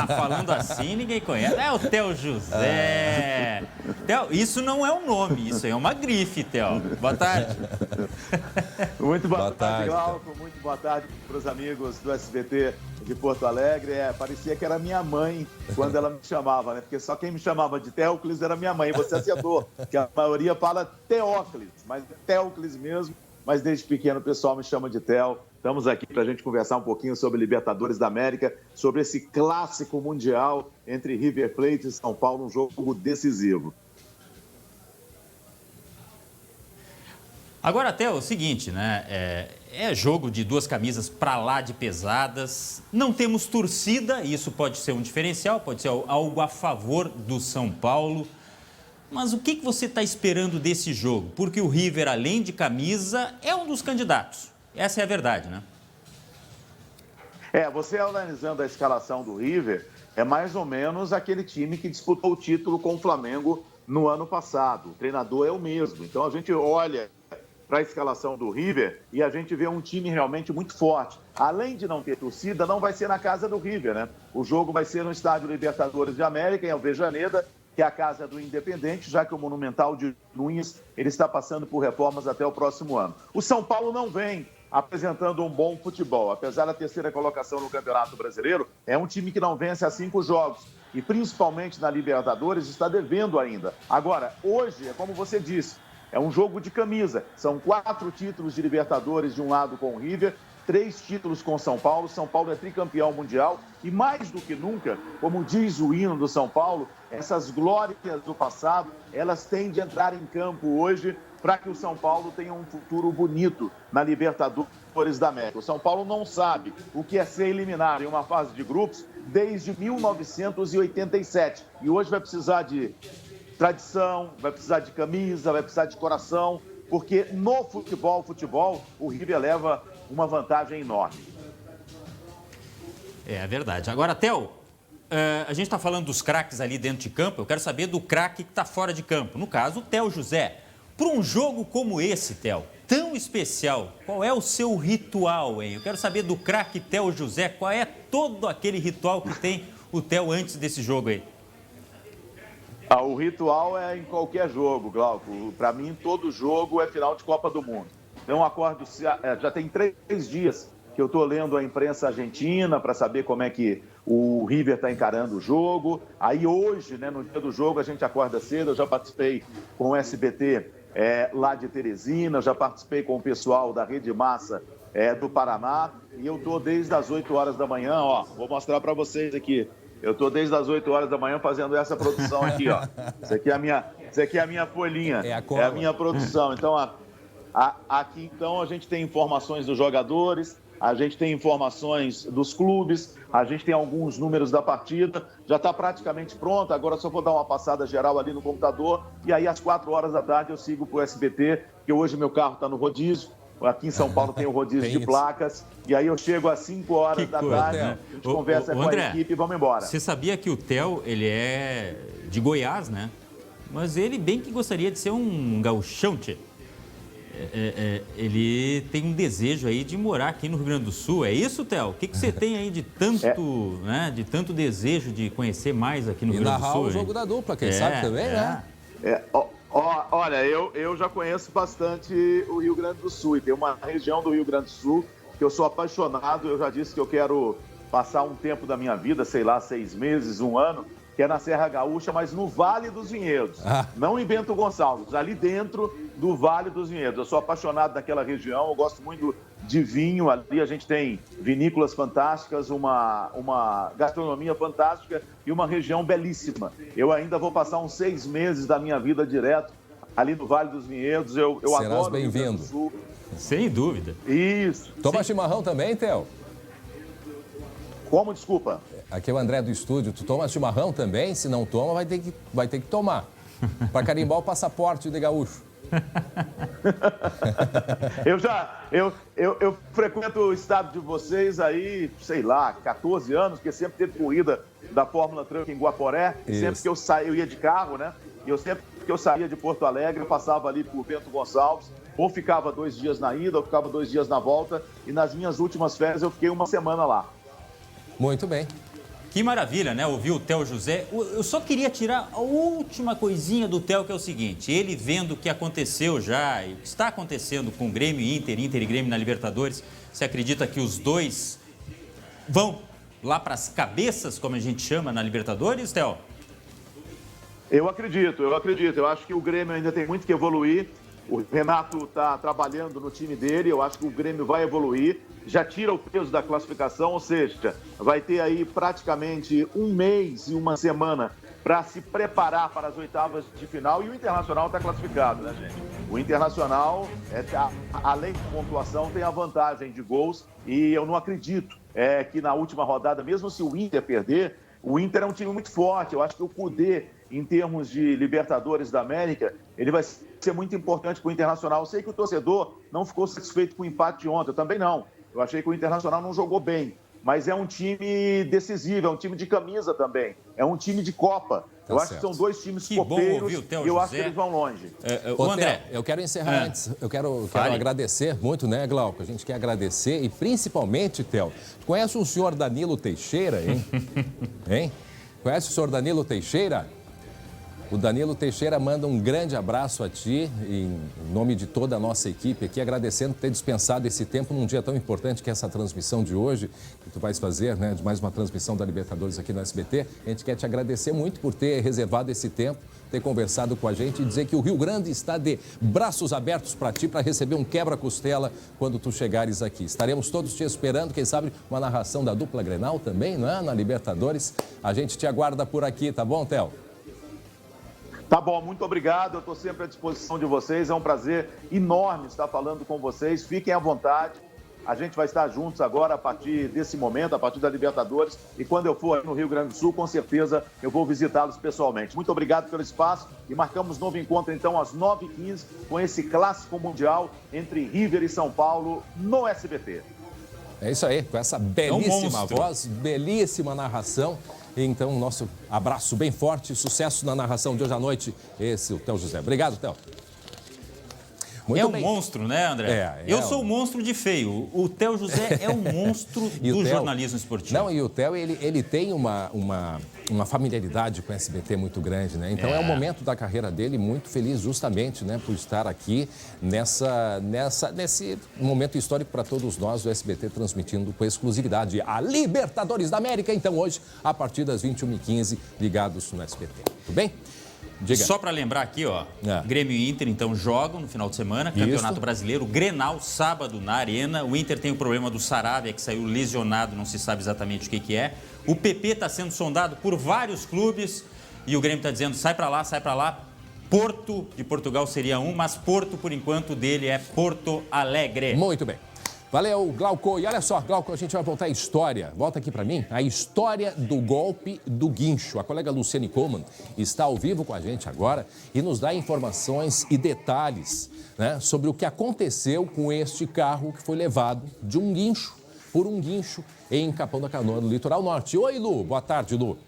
Falando assim, ninguém conhece. É o Theo José. Theo, isso não é um nome, isso é uma grife, Theo. Boa tarde. Muito boa tarde, Glauco. Muito boa tarde para os amigos do SBT de Porto Alegre. Parecia que era minha mãe quando ela me chamava, né? Porque só quem me chamava de Teóclis era minha mãe. Você acertou, que a maioria fala Teóclis, mas é Teóclis mesmo. Mas desde pequeno o pessoal me chama de Theo. Estamos aqui para a gente conversar um pouquinho sobre Libertadores da América, sobre esse clássico mundial entre River Plate e São Paulo, um jogo decisivo. Agora, até o seguinte, né? É jogo de 2 camisas para lá de pesadas. Não temos torcida, e isso pode ser um diferencial, pode ser algo a favor do São Paulo. Mas o que você está esperando desse jogo? Porque o River, além de camisa, é um dos candidatos. Essa é a verdade, né? Você analisando a escalação do River, é mais ou menos aquele time que disputou o título com o Flamengo no ano passado. O treinador é o mesmo. Então a gente olha para a escalação do River e a gente vê um time realmente muito forte. Além de não ter torcida, não vai ser na casa do River, né? O jogo vai ser no Estádio Libertadores de América, em Avejaneda, que é a casa do Independente, já que o Monumental de Nunes ele está passando por reformas até o próximo ano. O São Paulo não vem apresentando um bom futebol. Apesar da 3ª colocação no Campeonato Brasileiro, é um time que não vence há 5 jogos. E principalmente na Libertadores está devendo ainda. Agora, hoje, é como você disse, é um jogo de camisa. São 4 títulos de Libertadores de um lado com o River, 3 títulos com São Paulo. São Paulo é tricampeão mundial e mais do que nunca, como diz o hino do São Paulo, essas glórias do passado, elas têm de entrar em campo hoje para que o São Paulo tenha um futuro bonito na Libertadores da América. O São Paulo não sabe o que é ser eliminado em uma fase de grupos desde 1987 e hoje vai precisar de tradição, vai precisar de camisa, vai precisar de coração, porque no futebol, o River leva uma vantagem enorme. É verdade. Agora, Theo, a gente está falando dos craques ali dentro de campo, eu quero saber do craque que está fora de campo. No caso, o Theo José. Para um jogo como esse, Theo, tão especial, qual é o seu ritual, hein? Eu quero saber do craque Theo José, qual é todo aquele ritual que tem o Theo antes desse jogo aí? O ritual é em qualquer jogo, Glauco. Para mim, todo jogo é final de Copa do Mundo. Eu acordo, já tem 3 dias que eu estou lendo a imprensa argentina para saber como é que o River está encarando o jogo. Aí hoje, né, no dia do jogo, a gente acorda cedo. Eu já participei com o SBT lá de Teresina, já participei com o pessoal da Rede Massa do Paraná. E eu estou desde as 8 horas da manhã, ó, vou mostrar para vocês aqui. Eu estou desde as 8 horas da manhã fazendo essa produção aqui, ó. Isso aqui é a minha folhinha, é a minha produção. Então, aqui então a gente tem informações dos jogadores, a gente tem informações dos clubes, a gente tem alguns números da partida, já está praticamente pronta, agora só vou dar uma passada geral ali no computador e aí às 4 horas da tarde eu sigo para o SBT, que hoje meu carro está no rodízio, aqui em São Paulo tem o rodízio de placas, e aí eu chego às 5 horas da tarde, a gente conversa com André, a equipe e vamos embora. Você sabia que o Theo, ele é de Goiás, né? Mas ele bem que gostaria de ser um gauchão, tchê. Ele tem um desejo aí de morar aqui no Rio Grande do Sul. É isso, Theo? O que você tem aí de tanto, né, de tanto desejo de conhecer mais aqui no Rio Grande do Sul? E narrar o jogo da dupla, quem sabe também, né? Olha, eu já conheço bastante o Rio Grande do Sul. E tem uma região do Rio Grande do Sul que eu sou apaixonado. Eu já disse que eu quero passar um tempo da minha vida, sei lá, 6 meses, 1 ano, que é na Serra Gaúcha, mas no Vale dos Vinhedos. Não em Bento Gonçalves, ali dentro do Vale dos Vinhedos. Eu sou apaixonado daquela região, eu gosto muito de vinho. Ali a gente tem vinícolas fantásticas, uma gastronomia fantástica e uma região belíssima. Eu ainda vou passar uns 6 meses da minha vida direto ali no Vale dos Vinhedos. Eu Serás adoro bem-vindo. Sem dúvida. Isso. Toma chimarrão também, Theo? Como? Desculpa. Aqui é o André do estúdio. Tu toma chimarrão também? Se não toma, vai ter que tomar. Para carimbar o passaporte de gaúcho. Eu frequento o estado de vocês aí, sei lá, 14 anos, porque sempre teve corrida da Fórmula Truck em Guaporé. Sempre que eu saía, eu ia de carro, né? E sempre que eu saía de Porto Alegre, eu passava ali por Bento Gonçalves, ou ficava 2 dias na ida, ou ficava 2 dias na volta. E nas minhas últimas férias eu fiquei 1 semana lá. Muito bem. Que maravilha, né? Ouvir o Theo José. Eu só queria tirar a última coisinha do Theo, que é o seguinte. Ele vendo o que aconteceu já e o que está acontecendo com o Grêmio e Inter e Grêmio na Libertadores, você acredita que os dois vão lá para as cabeças, como a gente chama, na Libertadores, Theo? Eu acredito. Eu acho que o Grêmio ainda tem muito que evoluir. O Renato está trabalhando no time dele, eu acho que o Grêmio vai evoluir, já tira o peso da classificação, ou seja, vai ter aí praticamente 1 mês e 1 semana para se preparar para as oitavas de final, e o Internacional está classificado, né, gente? O Internacional, além de pontuação, tem a vantagem de gols, e eu não acredito que na última rodada, mesmo se o Inter perder, o Inter é um time muito forte. Eu acho que o Cudê, em termos de Libertadores da América, ele vai ser muito importante para o Internacional. Eu sei que o torcedor não ficou satisfeito com o empate de ontem, eu também não. Eu achei que o Internacional não jogou bem, mas é um time decisivo, é um time de camisa também, é um time de Copa. Eu acho que são 2 times copeiros e eu acho que eles vão longe. André, eu quero encerrar antes. Eu quero agradecer muito, né, Glauco? A gente quer agradecer e principalmente, Theo, conhece o senhor Danilo Teixeira, hein? Hein? Conhece o senhor Danilo Teixeira? O Danilo Teixeira manda um grande abraço a ti, em nome de toda a nossa equipe aqui, agradecendo por ter dispensado esse tempo num dia tão importante que é essa transmissão de hoje, que tu vais fazer, né, de mais uma transmissão da Libertadores aqui no SBT. A gente quer te agradecer muito por ter reservado esse tempo, ter conversado com a gente e dizer que o Rio Grande está de braços abertos para ti, para receber um quebra-costela quando tu chegares aqui. Estaremos todos te esperando, quem sabe uma narração da dupla Grenal também, não é? Na Libertadores. A gente te aguarda por aqui, tá bom, Theo? Tá bom, muito obrigado. Eu estou sempre à disposição de vocês. É um prazer enorme estar falando com vocês. Fiquem à vontade. A gente vai estar juntos agora a partir desse momento, a partir da Libertadores. E quando eu for aí no Rio Grande do Sul, com certeza eu vou visitá-los pessoalmente. Muito obrigado pelo espaço e marcamos novo encontro então às 9h15 com esse clássico mundial entre River e São Paulo no SBT. É isso aí, com essa belíssima voz, belíssima narração. Então, nosso abraço bem forte, sucesso na narração de hoje à noite. Esse é o Theo José. Obrigado, Theo. Muito bem. Monstro, né, André? Eu sou o monstro de feio. O Theo José é o monstro do jornalismo esportivo. Não, e o Theo, ele tem uma familiaridade com o SBT muito grande, né? Então é um momento da carreira dele muito feliz justamente, né, por estar aqui nesse momento histórico para todos nós, o SBT transmitindo com exclusividade a Libertadores da América. Então hoje, a partir das 21h15, ligados no SBT. Tudo bem? Diga. Só para lembrar aqui, ó, Grêmio e Inter, então, jogam no final de semana, Campeonato Brasileiro, Grenal, sábado, na Arena. O Inter tem o problema do Saravia, que saiu lesionado, não se sabe exatamente o que é. O PP está sendo sondado por vários clubes e o Grêmio está dizendo, sai para lá, sai para lá. Porto de Portugal seria um, mas Porto, por enquanto, dele é Porto Alegre. Muito bem. Valeu, Glauco. E olha só, Glauco, a gente vai voltar à história. Volta aqui para mim. A história do golpe do guincho. A colega Luciane Coleman está ao vivo com a gente agora e nos dá informações e detalhes, né, sobre o que aconteceu com este carro que foi levado de um guincho, por um guincho, em Capão da Canoa, no litoral norte. Oi, Lu. Boa tarde, Lu.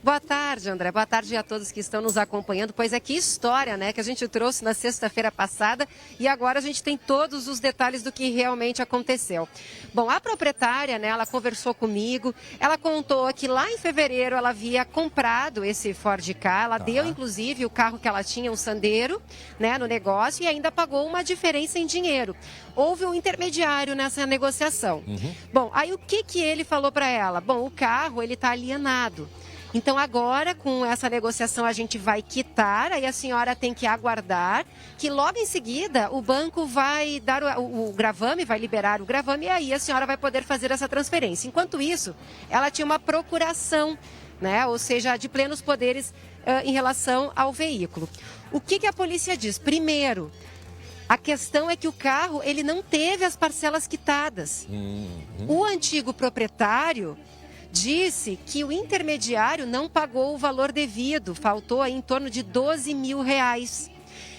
Boa tarde, André. Boa tarde a todos que estão nos acompanhando. Pois é, que história, né, que a gente trouxe na sexta-feira passada e agora a gente tem todos os detalhes do que realmente aconteceu. Bom, a proprietária, né, ela conversou comigo, ela contou que lá em fevereiro ela havia comprado esse Ford Ka, ela deu inclusive o carro que ela tinha, um Sandero, né, no negócio e ainda pagou uma diferença em dinheiro. Houve um intermediário nessa negociação. Bom, aí o que ele falou para ela? Bom, o carro, ele está alienado. Então, agora, com essa negociação, a gente vai quitar, aí a senhora tem que aguardar, que logo em seguida o banco vai dar o gravame, vai liberar o gravame, e aí a senhora vai poder fazer essa transferência. Enquanto isso, ela tinha uma procuração, né? Ou seja, de plenos poderes em relação ao veículo. O que a polícia diz? Primeiro, a questão é que o carro, ele não teve as parcelas quitadas. O antigo proprietário disse que o intermediário não pagou o valor devido, faltou aí em torno de R$12 mil.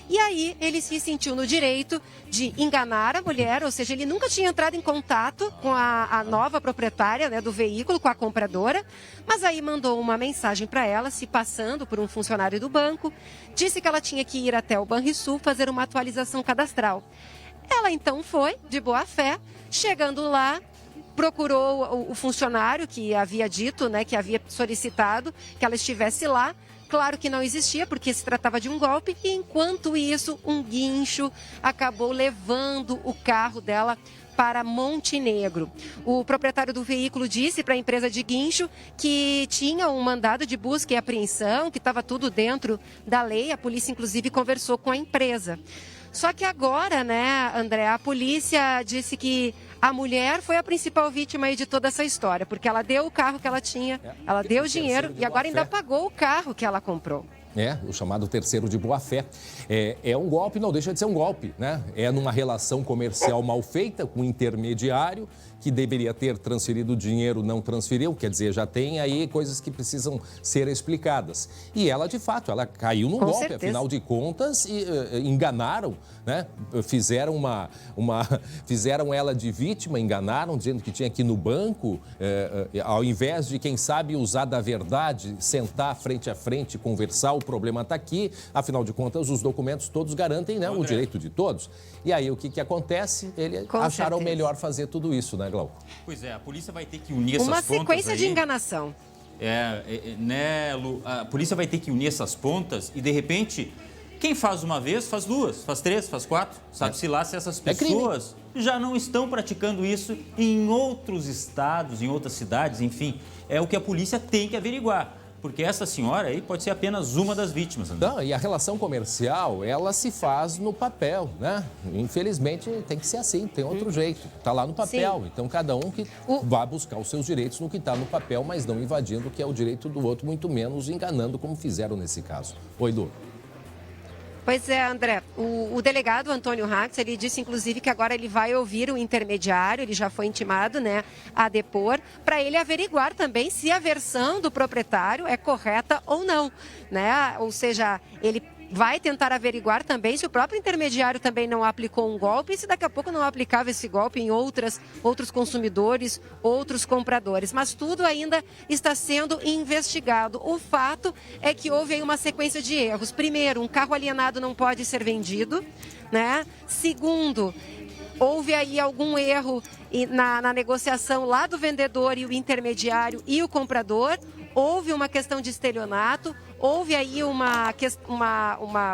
E aí ele se sentiu no direito de enganar a mulher, ou seja, ele nunca tinha entrado em contato com a nova proprietária, né, do veículo, com a compradora, mas aí mandou uma mensagem para ela, se passando por um funcionário do banco, disse que ela tinha que ir até o Banrisul fazer uma atualização cadastral. Ela então foi, de boa fé, chegando lá, procurou o funcionário que havia dito, né, que havia solicitado que ela estivesse lá. Claro que não existia, porque se tratava de um golpe. E enquanto isso, um guincho acabou levando o carro dela para Montenegro. O proprietário do veículo disse para a empresa de guincho que tinha um mandado de busca e apreensão, que estava tudo dentro da lei. A polícia, inclusive, conversou com a empresa. Só que agora, né, André, a polícia disse que a mulher foi a principal vítima aí de toda essa história, porque ela deu o carro que ela tinha, ela deu o dinheiro e agora ainda pagou o carro que ela comprou. O chamado terceiro de boa-fé. É um golpe, não deixa de ser um golpe, né? É numa relação comercial mal feita com um intermediário que deveria ter transferido o dinheiro, não transferiu, quer dizer, já tem aí coisas que precisam ser explicadas. E ela, de fato, ela caiu num golpe, certeza. Afinal de contas, enganaram, né? Fizeram ela de vítima, enganaram, dizendo que tinha que ir no banco, ao invés de, quem sabe, usar da verdade, sentar frente a frente, conversar, o problema está aqui, afinal de contas, os documentos todos garantem, né, o direito de todos. E aí, o que acontece? Eles acharam melhor fazer tudo isso, né, Glauco? Pois é, a polícia vai ter que unir essas pontas. Uma sequência de enganação. Né, Lu? A polícia vai ter que unir essas pontas e, de repente, quem faz uma vez, faz duas, faz três, faz quatro. Sabe-se lá se essas pessoas já não estão praticando isso em outros estados, em outras cidades, enfim. É o que a polícia tem que averiguar. Porque essa senhora aí pode ser apenas uma das vítimas. André. Não, e a relação comercial, ela se faz no papel, né? Infelizmente, tem que ser assim, tem outro jeito. Está lá no papel. Sim. Então, cada um que vá buscar os seus direitos no que está no papel, mas não invadindo o que é o direito do outro, muito menos enganando, como fizeram nesse caso. Oi, Lu. Pois é, André. O delegado Antônio Rax, ele disse, inclusive, que agora ele vai ouvir o intermediário, ele já foi intimado, né, a depor, para ele averiguar também se a versão do proprietário é correta ou não, né? Ou seja, ele vai tentar averiguar também se o próprio intermediário também não aplicou um golpe e se daqui a pouco não aplicava esse golpe em outros consumidores, outros compradores. Mas tudo ainda está sendo investigado. O fato é que houve aí uma sequência de erros. Primeiro, um carro alienado não pode ser vendido, né? Segundo, houve aí algum erro na negociação lá do vendedor e o intermediário e o comprador. Houve uma questão de estelionato, houve aí uma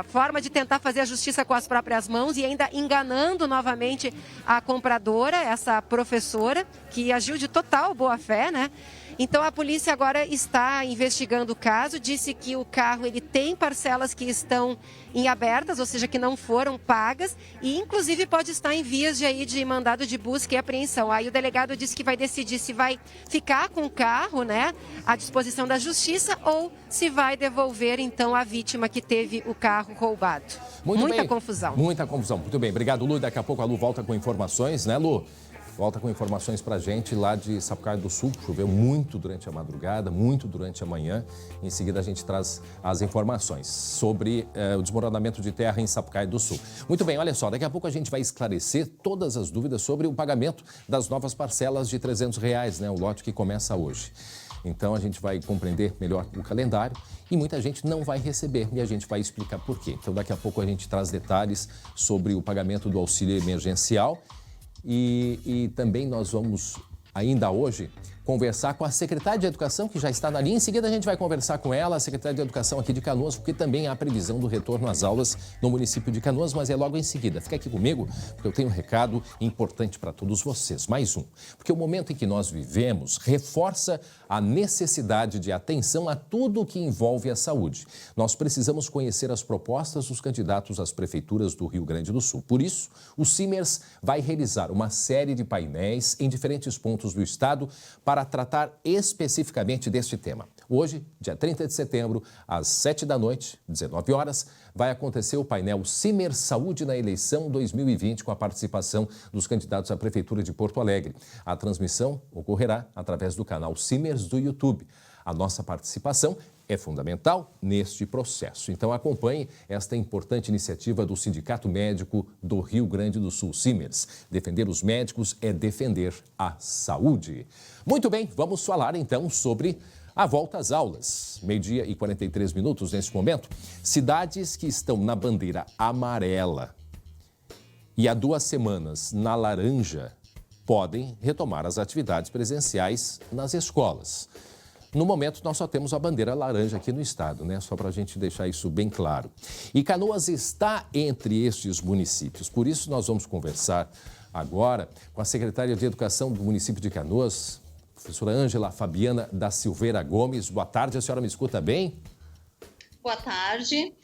forma de tentar fazer a justiça com as próprias mãos e ainda enganando novamente a compradora, essa professora, que agiu de total boa-fé, né? Então, a polícia agora está investigando o caso, disse que o carro ele tem parcelas que estão em abertas, ou seja, que não foram pagas e, inclusive, pode estar em vias de mandado de busca e apreensão. Aí o delegado disse que vai decidir se vai ficar com o carro, né, à disposição da justiça ou se vai devolver, então, a vítima que teve o carro roubado. Muita confusão. Muita confusão. Muito bem. Obrigado, Lu. Daqui a pouco a Lu volta com informações, né, Lu? Volta com informações para a gente lá de Sapucaí do Sul. Choveu muito durante a madrugada, muito durante a manhã. Em seguida, a gente traz as informações sobre o desmoronamento de terra em Sapucaí do Sul. Muito bem, olha só, daqui a pouco a gente vai esclarecer todas as dúvidas sobre o pagamento das novas parcelas de R$300, né? O lote que começa hoje. Então, a gente vai compreender melhor o calendário e muita gente não vai receber e a gente vai explicar por quê. Então, daqui a pouco a gente traz detalhes sobre o pagamento do auxílio emergencial. E também nós vamos, ainda hoje, conversar com a secretária de Educação, que já está na linha. Em seguida, a gente vai conversar com ela, a secretária de Educação aqui de Canoas, porque também há previsão do retorno às aulas no município de Canoas, mas é logo em seguida. Fica aqui comigo, porque eu tenho um recado importante para todos vocês. Mais um. Porque o momento em que nós vivemos reforça a necessidade de atenção a tudo o que envolve a saúde. Nós precisamos conhecer as propostas dos candidatos às prefeituras do Rio Grande do Sul. Por isso, o Simers vai realizar uma série de painéis em diferentes pontos do estado para tratar especificamente deste tema. Hoje, dia 30 de setembro, às 7 da noite, 19 horas, vai acontecer o painel Simers Saúde na eleição 2020 com a participação dos candidatos à Prefeitura de Porto Alegre. A transmissão ocorrerá através do canal Simers do YouTube. A nossa participação é fundamental neste processo. Então acompanhe esta importante iniciativa do Sindicato Médico do Rio Grande do Sul, Simers. Defender os médicos é defender a saúde. Muito bem, vamos falar então sobre a volta às aulas. 12h43 nesse momento. Cidades que estão na bandeira amarela e há 2 semanas na laranja podem retomar as atividades presenciais nas escolas. No momento, nós só temos a bandeira laranja aqui no estado, né? Só para a gente deixar isso bem claro. E Canoas está entre estes municípios. Por isso, nós vamos conversar agora com a secretária de Educação do município de Canoas, professora Ângela Fabiana da Silveira Gomes. Boa tarde, a senhora me escuta bem? Boa tarde.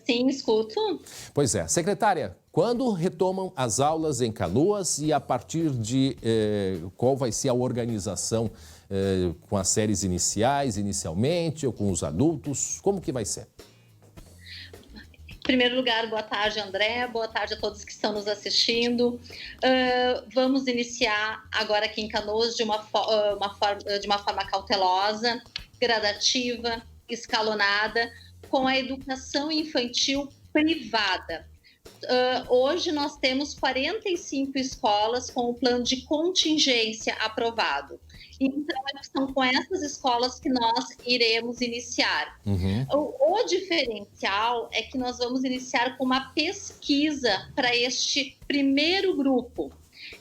Sim, escuto. Pois é. Secretária, quando retomam as aulas em Canoas e a partir de qual vai ser a organização com as séries inicialmente, ou com os adultos? Como que vai ser? Em primeiro lugar, boa tarde, André. Boa tarde a todos que estão nos assistindo. Vamos iniciar agora aqui em Canoas de uma forma cautelosa, gradativa, escalonada, com a educação infantil privada. Hoje nós temos 45 escolas com o plano de contingência aprovado. Então, são com essas escolas que nós iremos iniciar. Uhum. O diferencial é que nós vamos iniciar com uma pesquisa para este primeiro grupo.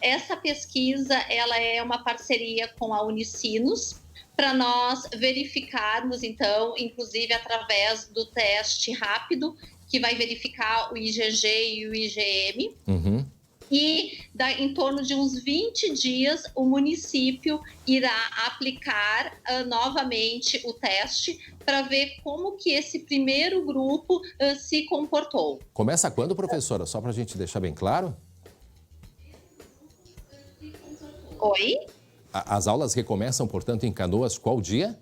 Essa pesquisa ela é uma parceria com a Unicinos, para nós verificarmos, então, inclusive através do teste rápido, que vai verificar o IgG e o IgM. Uhum. E em torno de uns 20 dias, o município irá aplicar novamente o teste para ver como que esse primeiro grupo se comportou. Começa quando, professora? Só para a gente deixar bem claro. Oi? As aulas recomeçam, portanto, em Canoas, qual dia?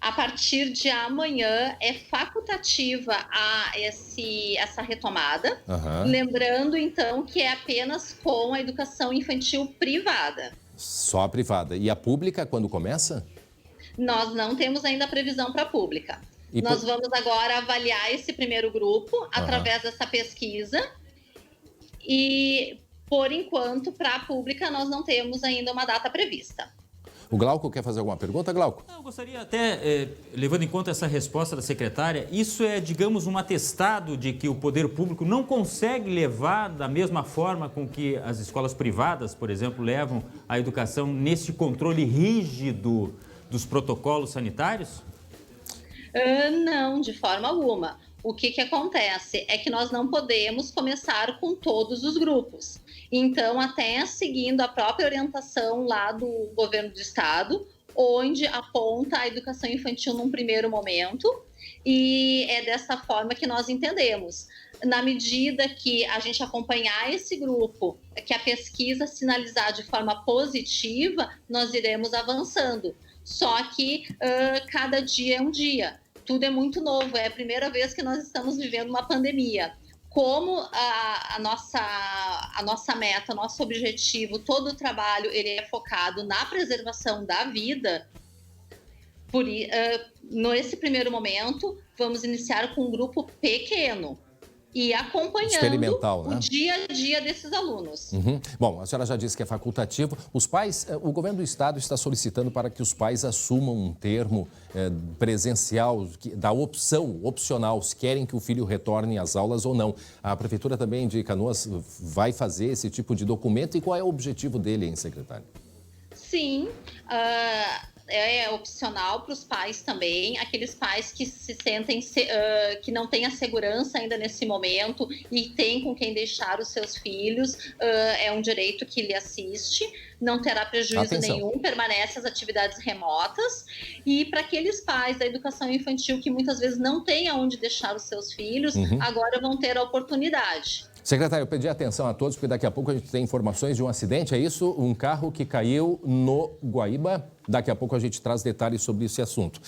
A partir de amanhã é facultativa essa retomada. Uhum. Lembrando, então, que é apenas com a educação infantil privada. Só a privada. E a pública, quando começa? Nós não temos ainda previsão para a pública. Nós vamos agora avaliar esse primeiro grupo através dessa pesquisa e, por enquanto, para a pública, nós não temos ainda uma data prevista. O Glauco quer fazer alguma pergunta, Glauco? Eu gostaria até, levando em conta essa resposta da secretária, isso é, digamos, um atestado de que o poder público não consegue levar da mesma forma com que as escolas privadas, por exemplo, levam a educação nesse controle rígido dos protocolos sanitários? Não, de forma alguma. O que acontece é que nós não podemos começar com todos os grupos. Então, até seguindo a própria orientação lá do governo do estado, onde aponta a educação infantil num primeiro momento, e é dessa forma que nós entendemos. Na medida que a gente acompanhar esse grupo, que a pesquisa sinalizar de forma positiva, nós iremos avançando. Só que cada dia é um dia. Tudo é muito novo, é a primeira vez que nós estamos vivendo uma pandemia. Como a nossa meta, nosso objetivo, todo o trabalho ele é focado na preservação da vida, nesse primeiro momento, vamos iniciar com um grupo pequeno e acompanhando o dia a dia desses alunos. Bom, a senhora já disse que é facultativo. Os pais, o governo do estado está solicitando para que os pais assumam um termo presencial, da opcional, se querem que o filho retorne às aulas ou não. A Prefeitura também de Canoas vai fazer esse tipo de documento e qual é o objetivo dele, hein, secretário? Sim, é opcional para os pais também, aqueles pais que se sentem que não têm a segurança ainda nesse momento e têm com quem deixar os seus filhos, é um direito que lhe assiste, não terá prejuízo nenhum, permanece as atividades remotas. E para aqueles pais da educação infantil que muitas vezes não têm aonde deixar os seus filhos, agora vão ter a oportunidade. Secretário, eu pedi atenção a todos, porque daqui a pouco a gente tem informações de um acidente, é isso? Um carro que caiu no Guaíba. Daqui a pouco a gente traz detalhes sobre esse assunto.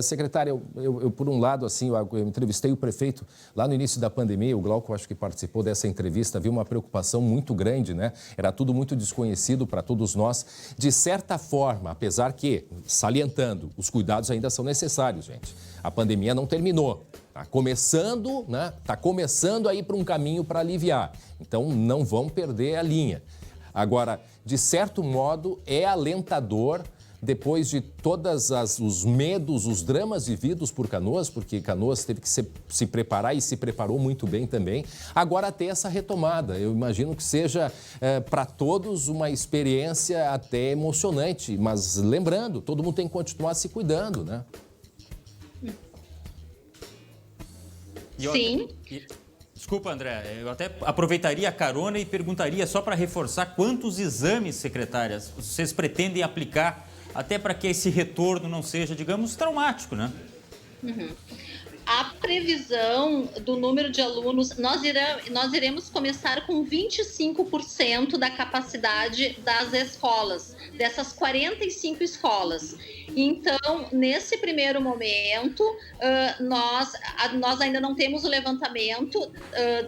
Secretário, eu por um lado, assim, eu entrevistei o prefeito lá no início da pandemia, o Glauco acho que participou dessa entrevista, viu uma preocupação muito grande, né? Era tudo muito desconhecido para todos nós. De certa forma, apesar que, salientando, os cuidados ainda são necessários, gente. A pandemia não terminou. Está começando, né? Está começando a ir para um caminho para aliviar. Então, não vão perder a linha. Agora, de certo modo, é alentador, depois de todos os medos, os dramas vividos por Canoas, porque Canoas teve que se preparar e se preparou muito bem também, agora ter essa retomada. Eu imagino que seja para todos uma experiência até emocionante, mas lembrando, todo mundo tem que continuar se cuidando, né? Sim. Desculpa, André, eu até aproveitaria a carona e perguntaria, só para reforçar, quantos exames, secretárias, vocês pretendem aplicar até para que esse retorno não seja, digamos, traumático, né? A previsão do número de alunos, nós iremos começar com 25% da capacidade das escolas, dessas 45 escolas. Então, nesse primeiro momento, nós ainda não temos o levantamento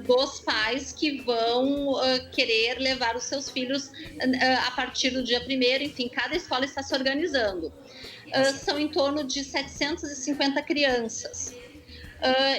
dos pais que vão querer levar os seus filhos a partir do dia 1º, enfim, cada escola está se organizando. São em torno de 750 crianças.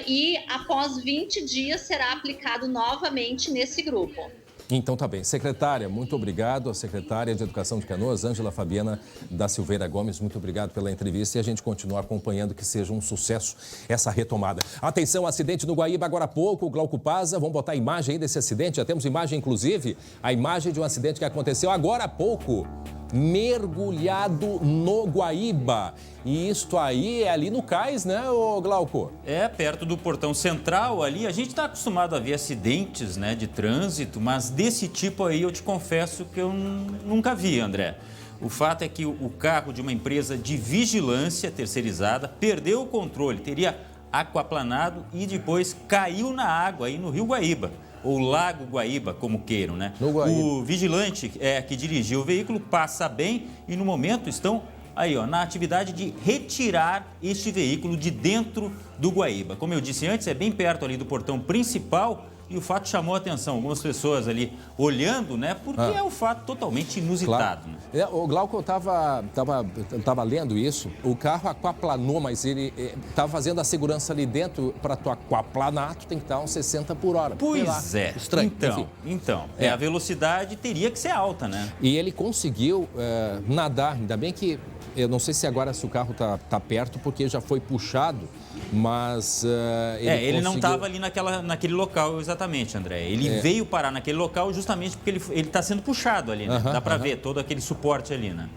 E após 20 dias será aplicado novamente nesse grupo. Então tá bem. Secretária, muito obrigado. A secretária de Educação de Canoas, Ângela Fabiana da Silveira Gomes, muito obrigado pela entrevista e a gente continua acompanhando que seja um sucesso essa retomada. Atenção, acidente no Guaíba agora há pouco, o Glauco Paza, vamos botar a imagem aí desse acidente, já temos imagem inclusive, a imagem de um acidente que aconteceu agora há pouco. Mergulhado no Guaíba. E isto aí é ali no cais, né, ô Glauco? É, perto do portão central ali. A gente está acostumado a ver acidentes, né, de trânsito, mas desse tipo aí eu te confesso que eu nunca vi, André. O fato é que o carro de uma empresa de vigilância terceirizada perdeu o controle, teria aquaplanado e depois caiu na água aí no Rio Guaíba. Ou Lago Guaíba, como queiram, né? O vigilante que dirigiu o veículo passa bem e no momento estão aí, ó, na atividade de retirar este veículo de dentro do Guaíba. Como eu disse antes, é bem perto ali do portão principal E o fato chamou a atenção, algumas pessoas ali olhando, né? Porque é um fato totalmente inusitado. Claro. Né? O Glauco, eu tava lendo isso, o carro aquaplanou, mas ele estava fazendo a segurança ali dentro. Para tu aquaplanar, tu tem que estar uns 60 por hora. Pois é. Estranho. Então, a velocidade teria que ser alta, né? E ele conseguiu nadar, ainda bem que, eu não sei se agora se o carro tá perto, porque já foi puxado, mas ele não estava ali naquele local exatamente, André. Ele veio parar naquele local justamente porque ele está sendo puxado ali, né? Dá para ver todo aquele suporte ali, né?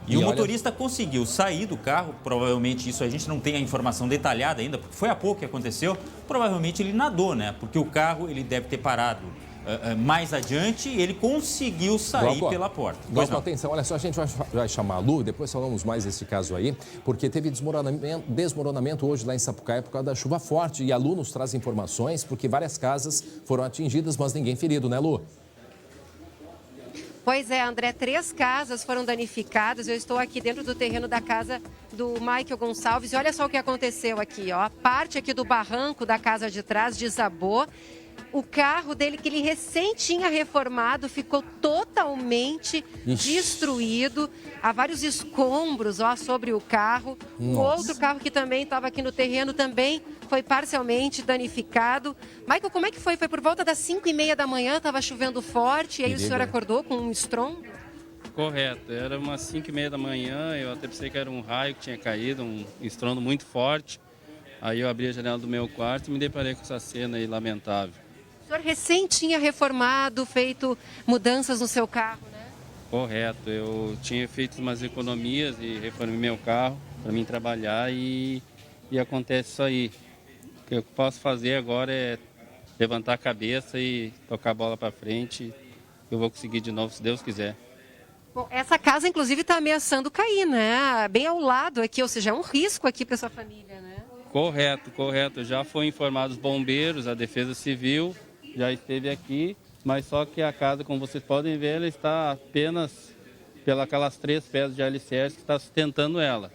E o motorista conseguiu sair do carro, provavelmente isso a gente não tem a informação detalhada ainda, porque foi há pouco que aconteceu, provavelmente ele nadou, né? Porque o carro ele deve ter parado mais adiante e ele conseguiu sair pela porta. Glauco, atenção, olha só, a gente vai chamar a Lu, depois falamos mais desse caso aí, porque teve desmoronamento hoje lá em Sapucaia por causa da chuva forte. E a Lu nos traz informações, porque várias casas foram atingidas, mas ninguém ferido, né, Lu? Pois é, André, 3 casas foram danificadas. Eu estou aqui dentro do terreno da casa do Michael Gonçalves. E olha só o que aconteceu aqui, ó. Parte aqui do barranco da casa de trás desabou. O carro dele, que ele recém tinha reformado, ficou totalmente destruído. Há vários escombros sobre o carro. O outro carro que também estava aqui no terreno também foi parcialmente danificado. Michael, como é que foi? Foi por volta das 5h30 da manhã, estava chovendo forte, e aí o senhor acordou com um estrondo? Correto, era umas 5h30 da manhã, eu até pensei que era um raio que tinha caído, um estrondo muito forte. Aí eu abri a janela do meu quarto e me deparei com essa cena aí lamentável. O senhor recém tinha reformado, feito mudanças no seu carro, né? Correto, eu tinha feito umas economias e reformei meu carro para mim trabalhar e acontece isso aí. O que eu posso fazer agora é levantar a cabeça e tocar a bola para frente. Eu vou conseguir de novo, se Deus quiser. Bom, essa casa, inclusive, está ameaçando cair, né? Bem ao lado aqui, ou seja, é um risco aqui para sua família, né? Correto. Já foi informado os bombeiros, a Defesa Civil já esteve aqui, mas só que a casa, como vocês podem ver, ela está apenas pelas 3 pedras de alicerce que está sustentando ela.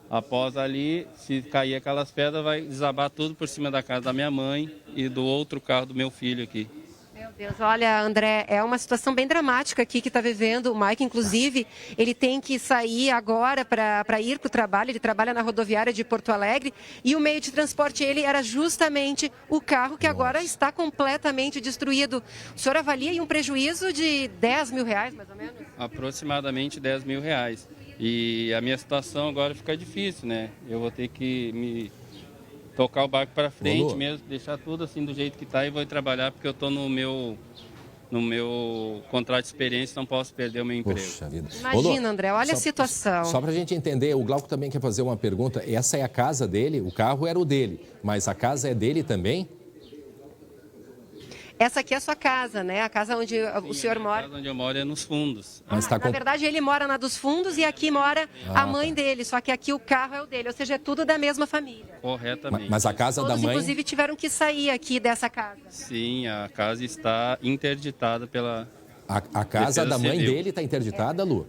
Após ali, se cair aquelas pedras, vai desabar tudo por cima da casa da minha mãe e do outro carro do meu filho aqui. Meu Deus, olha, André, é uma situação bem dramática aqui que está vivendo o Mike. Inclusive, ele tem que sair agora para ir para o trabalho. Ele trabalha na rodoviária de Porto Alegre e o meio de transporte ele era justamente o carro que agora está completamente destruído. O senhor avalia aí um prejuízo de R$10 mil, mais ou menos? Aproximadamente R$10 mil. E a minha situação agora fica difícil, né? Eu vou ter que me tocar o barco para frente mesmo, deixar tudo assim do jeito que está e vou trabalhar, porque eu estou no meu contrato de experiência, não posso perder o meu emprego. Poxa vida. Imagina, André, olha a situação. Só para a gente entender, o Glauco também quer fazer uma pergunta. Essa é a casa dele, o carro era o dele, mas a casa é dele também? Essa aqui é a sua casa, né? A casa onde o senhor mora. A casa onde eu moro é nos fundos. Na verdade, ele mora na dos fundos e aqui mora a mãe dele. Só que aqui o carro é o dele, ou seja, é tudo da mesma família. Corretamente. Mas a casa da mãe... inclusive, tiveram que sair aqui dessa casa. Sim, a casa está interditada pela... A casa da mãe dele está interditada, Lu?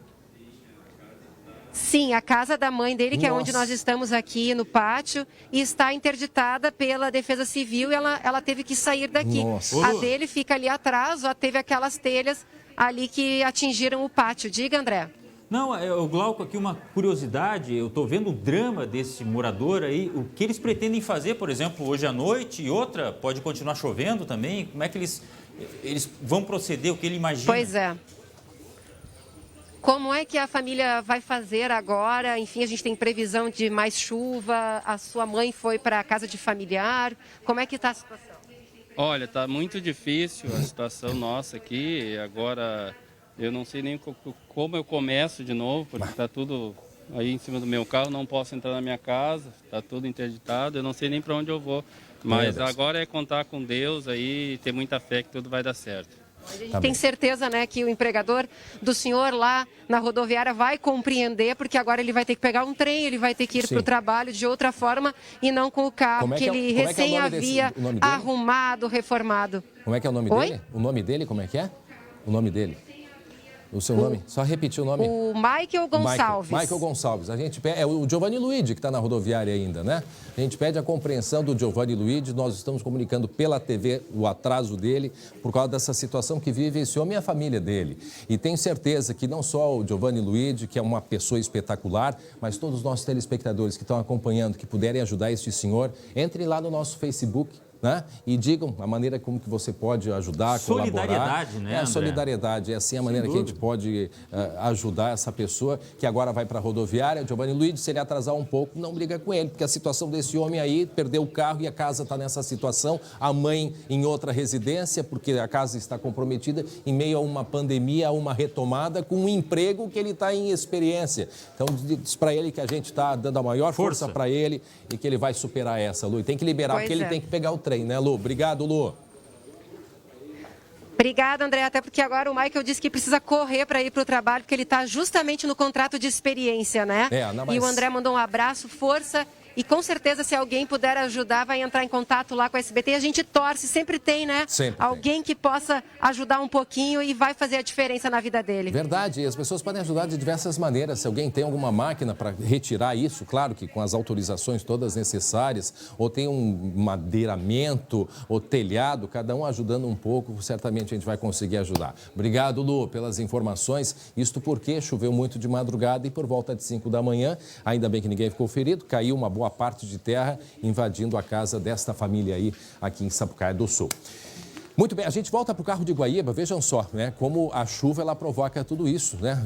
Sim, a casa da mãe dele, que é onde nós estamos aqui no pátio, e está interditada pela Defesa Civil e ela teve que sair daqui. A dele fica ali atrás, ó, teve aquelas telhas ali que atingiram o pátio. Diga, André. Não, o Glauco, aqui uma curiosidade, eu estou vendo o drama desse morador aí, o que eles pretendem fazer, por exemplo, hoje à noite e outra, pode continuar chovendo também, como é que eles vão proceder, o que ele imagina? Pois é. Como é que a família vai fazer agora? Enfim, a gente tem previsão de mais chuva, a sua mãe foi para a casa de familiar, como é que está a situação? Olha, está muito difícil a situação nossa aqui, agora eu não sei nem como eu começo de novo, porque está tudo aí em cima do meu carro, não posso entrar na minha casa, está tudo interditado, eu não sei nem para onde eu vou, mas agora é contar com Deus aí e ter muita fé que tudo vai dar certo. A gente tem certeza, né, que o empregador do senhor lá na rodoviária vai compreender, porque agora ele vai ter que pegar um trem, ele vai ter que ir para o trabalho de outra forma e não com o carro que ele recém havia arrumado, reformado. Como é que é o nome dele? O nome dele, como é que é? O nome dele? O seu nome? Só repetir o nome. O Michael Gonçalves. Michael Gonçalves. É o Giovanni Luigi que está na rodoviária ainda, né? A gente pede a compreensão do Giovanni Luigi. Nós estamos comunicando pela TV o atraso dele por causa dessa situação que vive esse homem e a família dele. E tenho certeza que não só o Giovanni Luigi, que é uma pessoa espetacular, mas todos os nossos telespectadores que estão acompanhando, que puderem ajudar este senhor, entrem lá no nosso Facebook, né? E digam a maneira como que você pode ajudar, solidariedade, colaborar. né, É a André? solidariedade, é assim a maneira que a gente pode ajudar essa pessoa que agora vai para a rodoviária. Giovanni Luigi, se ele atrasar um pouco, não briga com ele, porque a situação desse homem aí, perdeu o carro e a casa está nessa situação, a mãe em outra residência, porque a casa está comprometida em meio a uma pandemia, a uma retomada, com um emprego que ele está em experiência. Então, diz para ele que a gente está dando a maior força para ele e que ele vai superar essa, Lu. E tem que liberar, porque ele tem que pegar o trem, né, Lu? Obrigado, Lu. Obrigada, André, até porque agora o Michael disse que precisa correr para ir para o trabalho, porque ele está justamente no contrato de experiência, né? E o André mandou um abraço, força. E com certeza, se alguém puder ajudar, vai entrar em contato lá com a SBT. A gente torce, sempre tem, né? Sempre alguém que possa ajudar um pouquinho e vai fazer a diferença na vida dele. Verdade, e as pessoas podem ajudar de diversas maneiras. Se alguém tem alguma máquina para retirar isso, claro que com as autorizações todas necessárias, ou tem um madeiramento, ou telhado, cada um ajudando um pouco, certamente a gente vai conseguir ajudar. Obrigado, Lu, pelas informações. Isto porque choveu muito de madrugada e por volta de 5 da manhã, ainda bem que ninguém ficou ferido, caiu uma boa parte de terra invadindo a casa desta família aí, aqui em Sapucaia do Sul. Muito bem, a gente volta para o carro de Guaíba, vejam só, né, como a chuva ela provoca tudo isso, né,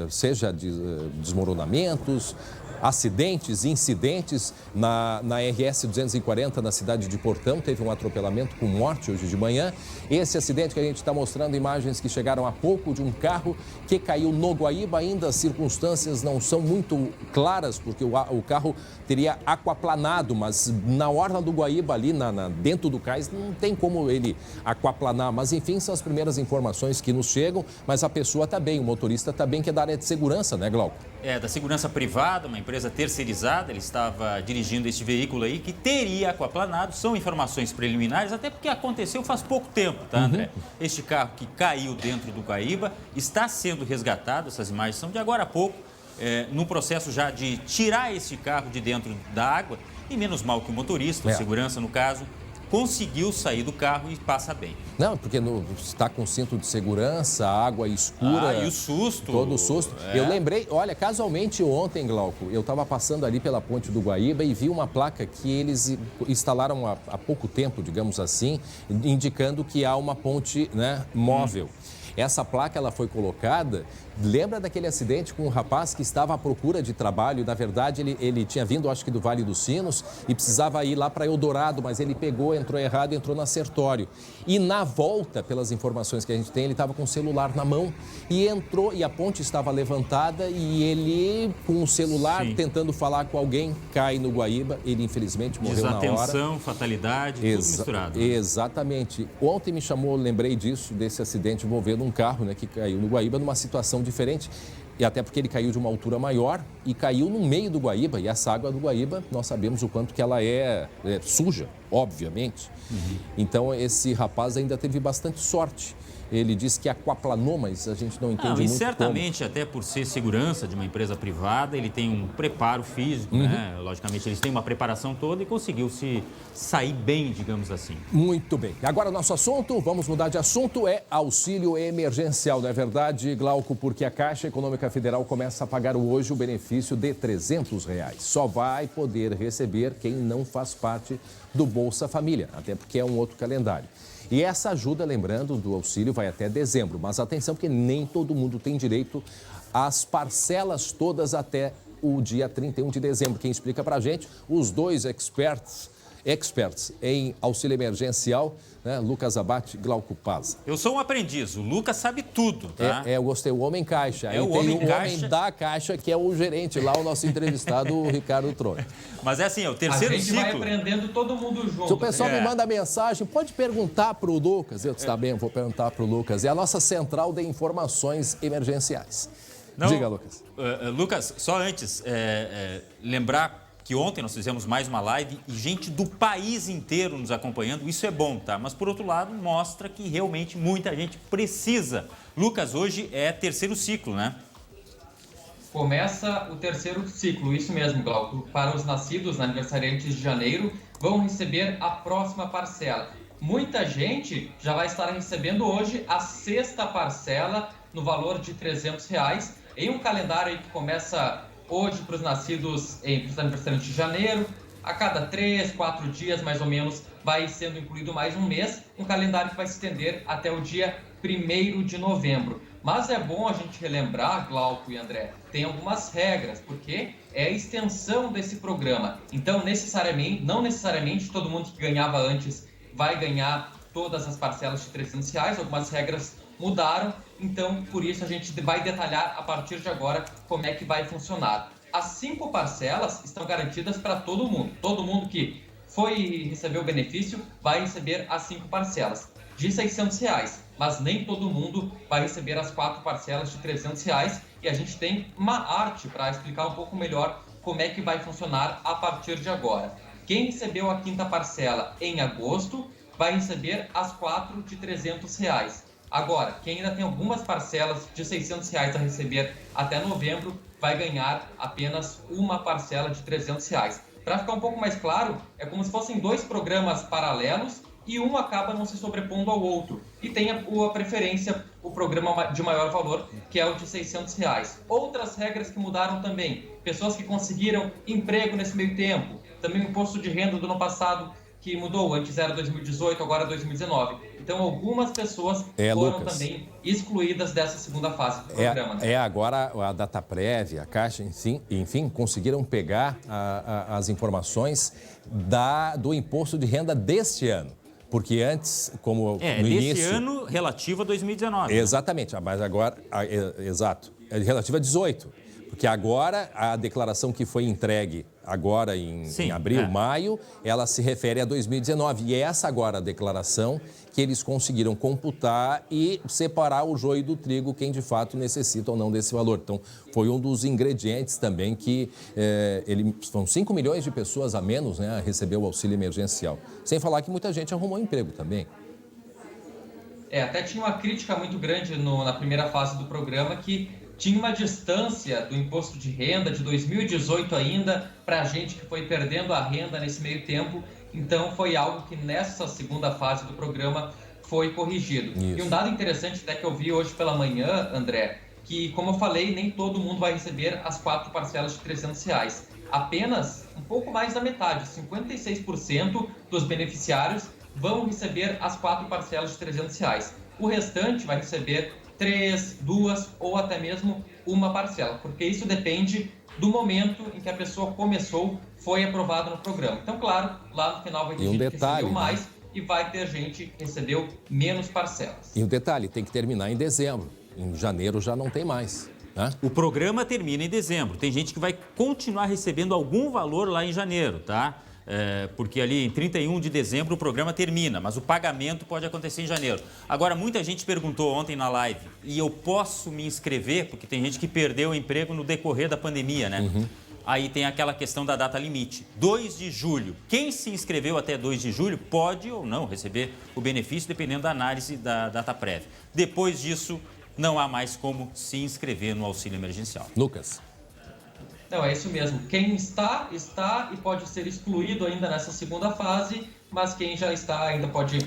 seja desmoronamentos, acidentes, incidentes. Na RS 240, na cidade de Portão, teve um atropelamento com morte hoje de manhã. Esse acidente que a gente está mostrando, imagens que chegaram há pouco de um carro que caiu no Guaíba. Ainda as circunstâncias não são muito claras, porque o carro teria aquaplanado, mas na orla do Guaíba, ali dentro do cais, não tem como ele aquaplanar. Mas enfim, são as primeiras informações que nos chegam, mas a pessoa está bem, o motorista está bem, que é da área de segurança, né, Glauco? É, da segurança privada, uma empresa terceirizada. Ele estava dirigindo este veículo aí que teria aquaplanado. São informações preliminares, até porque aconteceu faz pouco tempo, tá, André? Este carro que caiu dentro do Guaíba está sendo resgatado. Essas imagens são de agora a pouco, no processo já de tirar esse carro de dentro da água. E menos mal que o motorista, o segurança no caso, conseguiu sair do carro e passa bem. Não, porque está com cinto de segurança, água escura. E o susto. Todo o susto. Eu lembrei, olha, casualmente ontem, Glauco, eu estava passando ali pela ponte do Guaíba e vi uma placa que eles instalaram há pouco tempo, digamos assim, indicando que há uma ponte, né, móvel. Essa placa ela foi colocada, lembra daquele acidente com um rapaz que estava à procura de trabalho? Na verdade, ele tinha vindo, acho que do Vale dos Sinos, e precisava ir lá para Eldorado, mas ele pegou, entrou errado, entrou na Sertório. E na volta, pelas informações que a gente tem, ele estava com o celular na mão e entrou, e a ponte estava levantada, e ele, com o celular, tentando falar com alguém, cai no Guaíba. Ele, infelizmente, morreu na hora. Desatenção, fatalidade, tudo misturado. Né? Exatamente. Ontem me chamou, lembrei disso, desse acidente envolvendo um carro, né, que caiu no Guaíba numa situação diferente, e até porque ele caiu de uma altura maior e caiu no meio do Guaíba, e essa água do Guaíba, nós sabemos o quanto que ela é suja, obviamente. Então, esse rapaz ainda teve bastante sorte. Ele disse que aquaplanou, mas a gente não entende muito. E certamente, como. Até por ser segurança de uma empresa privada, ele tem um preparo físico, né? Logicamente, eles têm uma preparação toda e conseguiu se sair bem, digamos assim. Muito bem. Agora, o nosso assunto, vamos mudar de assunto, é auxílio emergencial. Não é verdade, Glauco? Porque a Caixa Econômica Federal começa a pagar hoje o benefício de R$300. Só vai poder receber quem não faz parte do Bolsa Família, até porque é um outro calendário. E essa ajuda, lembrando, do auxílio vai até dezembro. Mas atenção, porque nem todo mundo tem direito às parcelas todas até o dia 31 de dezembro. Quem explica pra gente, os dois experts em auxílio emergencial, né? Lucas Abate e Glauco Paz. Eu sou um aprendiz, o Lucas sabe tudo, tá? Eu gostei, o Homem Caixa. É o Homem Caixa. Homem da Caixa, que é o gerente lá, o nosso entrevistado, o Ricardo Troni. Mas é assim, é o terceiro ciclo. A gente vai aprendendo todo mundo junto. Se o pessoal me manda mensagem, pode perguntar para o Lucas. Eu disse, tá bem, eu vou perguntar para o Lucas. É a nossa central de informações emergenciais. Diga, Lucas. Lucas, só antes, lembrar que ontem nós fizemos mais uma live e gente do país inteiro nos acompanhando. Isso é bom, tá? Mas, por outro lado, mostra que realmente muita gente precisa. Lucas, hoje é terceiro ciclo, né? Começa o terceiro ciclo, isso mesmo, Glauco. Para os nascidos aniversariantes de janeiro, vão receber a próxima parcela. Muita gente já vai estar recebendo hoje a sexta parcela no valor de R$300, em um calendário aí que começa hoje para os nascidos, para os aniversariantes de janeiro. A cada 3, 4 dias, mais ou menos, vai sendo incluído mais um mês, um calendário que vai se estender até o dia 1º de novembro. Mas é bom a gente relembrar, Glauco e André, tem algumas regras, porque é a extensão desse programa. Então, não necessariamente todo mundo que ganhava antes vai ganhar todas as parcelas de R$300, algumas regras mudaram, então por isso a gente vai detalhar a partir de agora como é que vai funcionar. As 5 parcelas estão garantidas para todo mundo que recebeu o benefício vai receber as 5 parcelas de R$600, mas nem todo mundo vai receber as 4 parcelas de R$300 e a gente tem uma arte para explicar um pouco melhor como é que vai funcionar a partir de agora. Quem recebeu a 5ª parcela em agosto vai receber as 4 de R$300. Agora, quem ainda tem algumas parcelas de R$600 a receber até novembro, vai ganhar apenas uma parcela de R$300. Para ficar um pouco mais claro, é como se fossem 2 programas paralelos e um acaba não se sobrepondo ao outro. E tem a preferência, o programa de maior valor, que é o de R$600. Outras regras que mudaram também. Pessoas que conseguiram emprego nesse meio tempo. Também o imposto de renda do ano passado, que mudou, antes era 2018, agora 2019. Então, algumas pessoas foram Lucas, também excluídas dessa segunda fase do programa. Agora a Dataprév, a Caixa, enfim, conseguiram pegar as informações do imposto de renda deste ano. Porque antes, como no início... desse ano relativo a 2019. Exatamente, mas agora... exato, é relativo a 18. Porque agora, a declaração que foi entregue agora em abril, maio, ela se refere a 2019. E é essa agora a declaração que eles conseguiram computar e separar o joio do trigo, quem de fato necessita ou não desse valor. Então, foi um dos ingredientes também que são 5 milhões de pessoas a menos, né, a receber o auxílio emergencial. Sem falar que muita gente arrumou emprego também. Até tinha uma crítica muito grande na primeira fase do programa que tinha uma distância do imposto de renda de 2018 ainda para a gente que foi perdendo a renda nesse meio tempo. Então, foi algo que nessa segunda fase do programa foi corrigido. Isso. E um dado interessante até que eu vi hoje pela manhã, André, que, como eu falei, nem todo mundo vai receber as 4 parcelas de R$300. Apenas um pouco mais da metade, 56% dos beneficiários vão receber as 4 parcelas de R$300. O restante vai receber 3, 2 ou até mesmo uma parcela, porque isso depende do momento em que a pessoa começou, foi aprovada no programa. Então, claro, lá no final vai ter gente que recebeu mais e vai ter gente que recebeu menos parcelas. E um detalhe, tem que terminar em dezembro. Em janeiro já não tem mais. Né? O programa termina em dezembro. Tem gente que vai continuar recebendo algum valor lá em janeiro, tá? Porque ali em 31 de dezembro o programa termina, mas o pagamento pode acontecer em janeiro. Agora, muita gente perguntou ontem na live, e eu posso me inscrever? Porque tem gente que perdeu o emprego no decorrer da pandemia, né? Uhum. Aí tem aquela questão da data limite, 2 de julho. Quem se inscreveu até 2 de julho pode ou não receber o benefício, dependendo da análise da Dataprév. Depois disso, não há mais como se inscrever no auxílio emergencial. Lucas. Não, é isso mesmo. Quem está e pode ser excluído ainda nessa segunda fase, mas quem já está ainda pode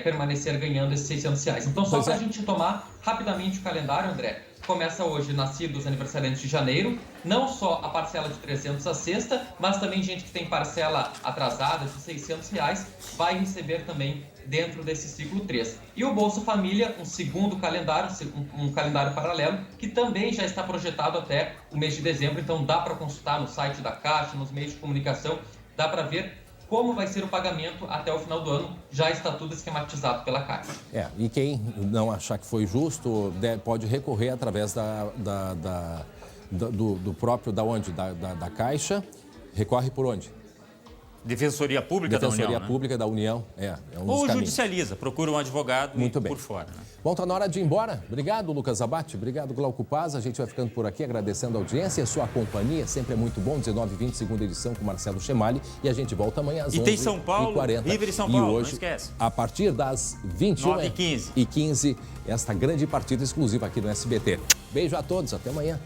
permanecer ganhando esses R$600. Então, só para a gente tomar rapidamente o calendário, André, começa hoje nascidos aniversariantes de janeiro, não só a parcela de R$300 a sexta, mas também gente que tem parcela atrasada de R$600 vai receber também dentro desse ciclo 3. E o Bolsa Família, um segundo calendário, um calendário paralelo, que também já está projetado até o mês de dezembro, então dá para consultar no site da Caixa, nos meios de comunicação, dá para ver como vai ser o pagamento até o final do ano, já está tudo esquematizado pela Caixa. E quem não achar que foi justo, pode recorrer através do próprio, da Caixa. Recorre por onde? Defensoria Pública da União. Defensoria Pública da União, é um dos Ou caminhos. judicializa, procura um advogado Muito bem. por fora. Né? Bom, tá na hora de ir embora. Obrigado, Lucas Abate. Obrigado, Glauco Paz. A gente vai ficando por aqui, agradecendo a audiência e a sua companhia. Sempre é muito bom. 19h20, segunda edição com Marcelo Chemali. E a gente volta amanhã às 11h40. E tem São Paulo, River e São Paulo, hoje, não esquece. A partir das 21h15, esta grande partida exclusiva aqui no SBT. Beijo a todos, até amanhã.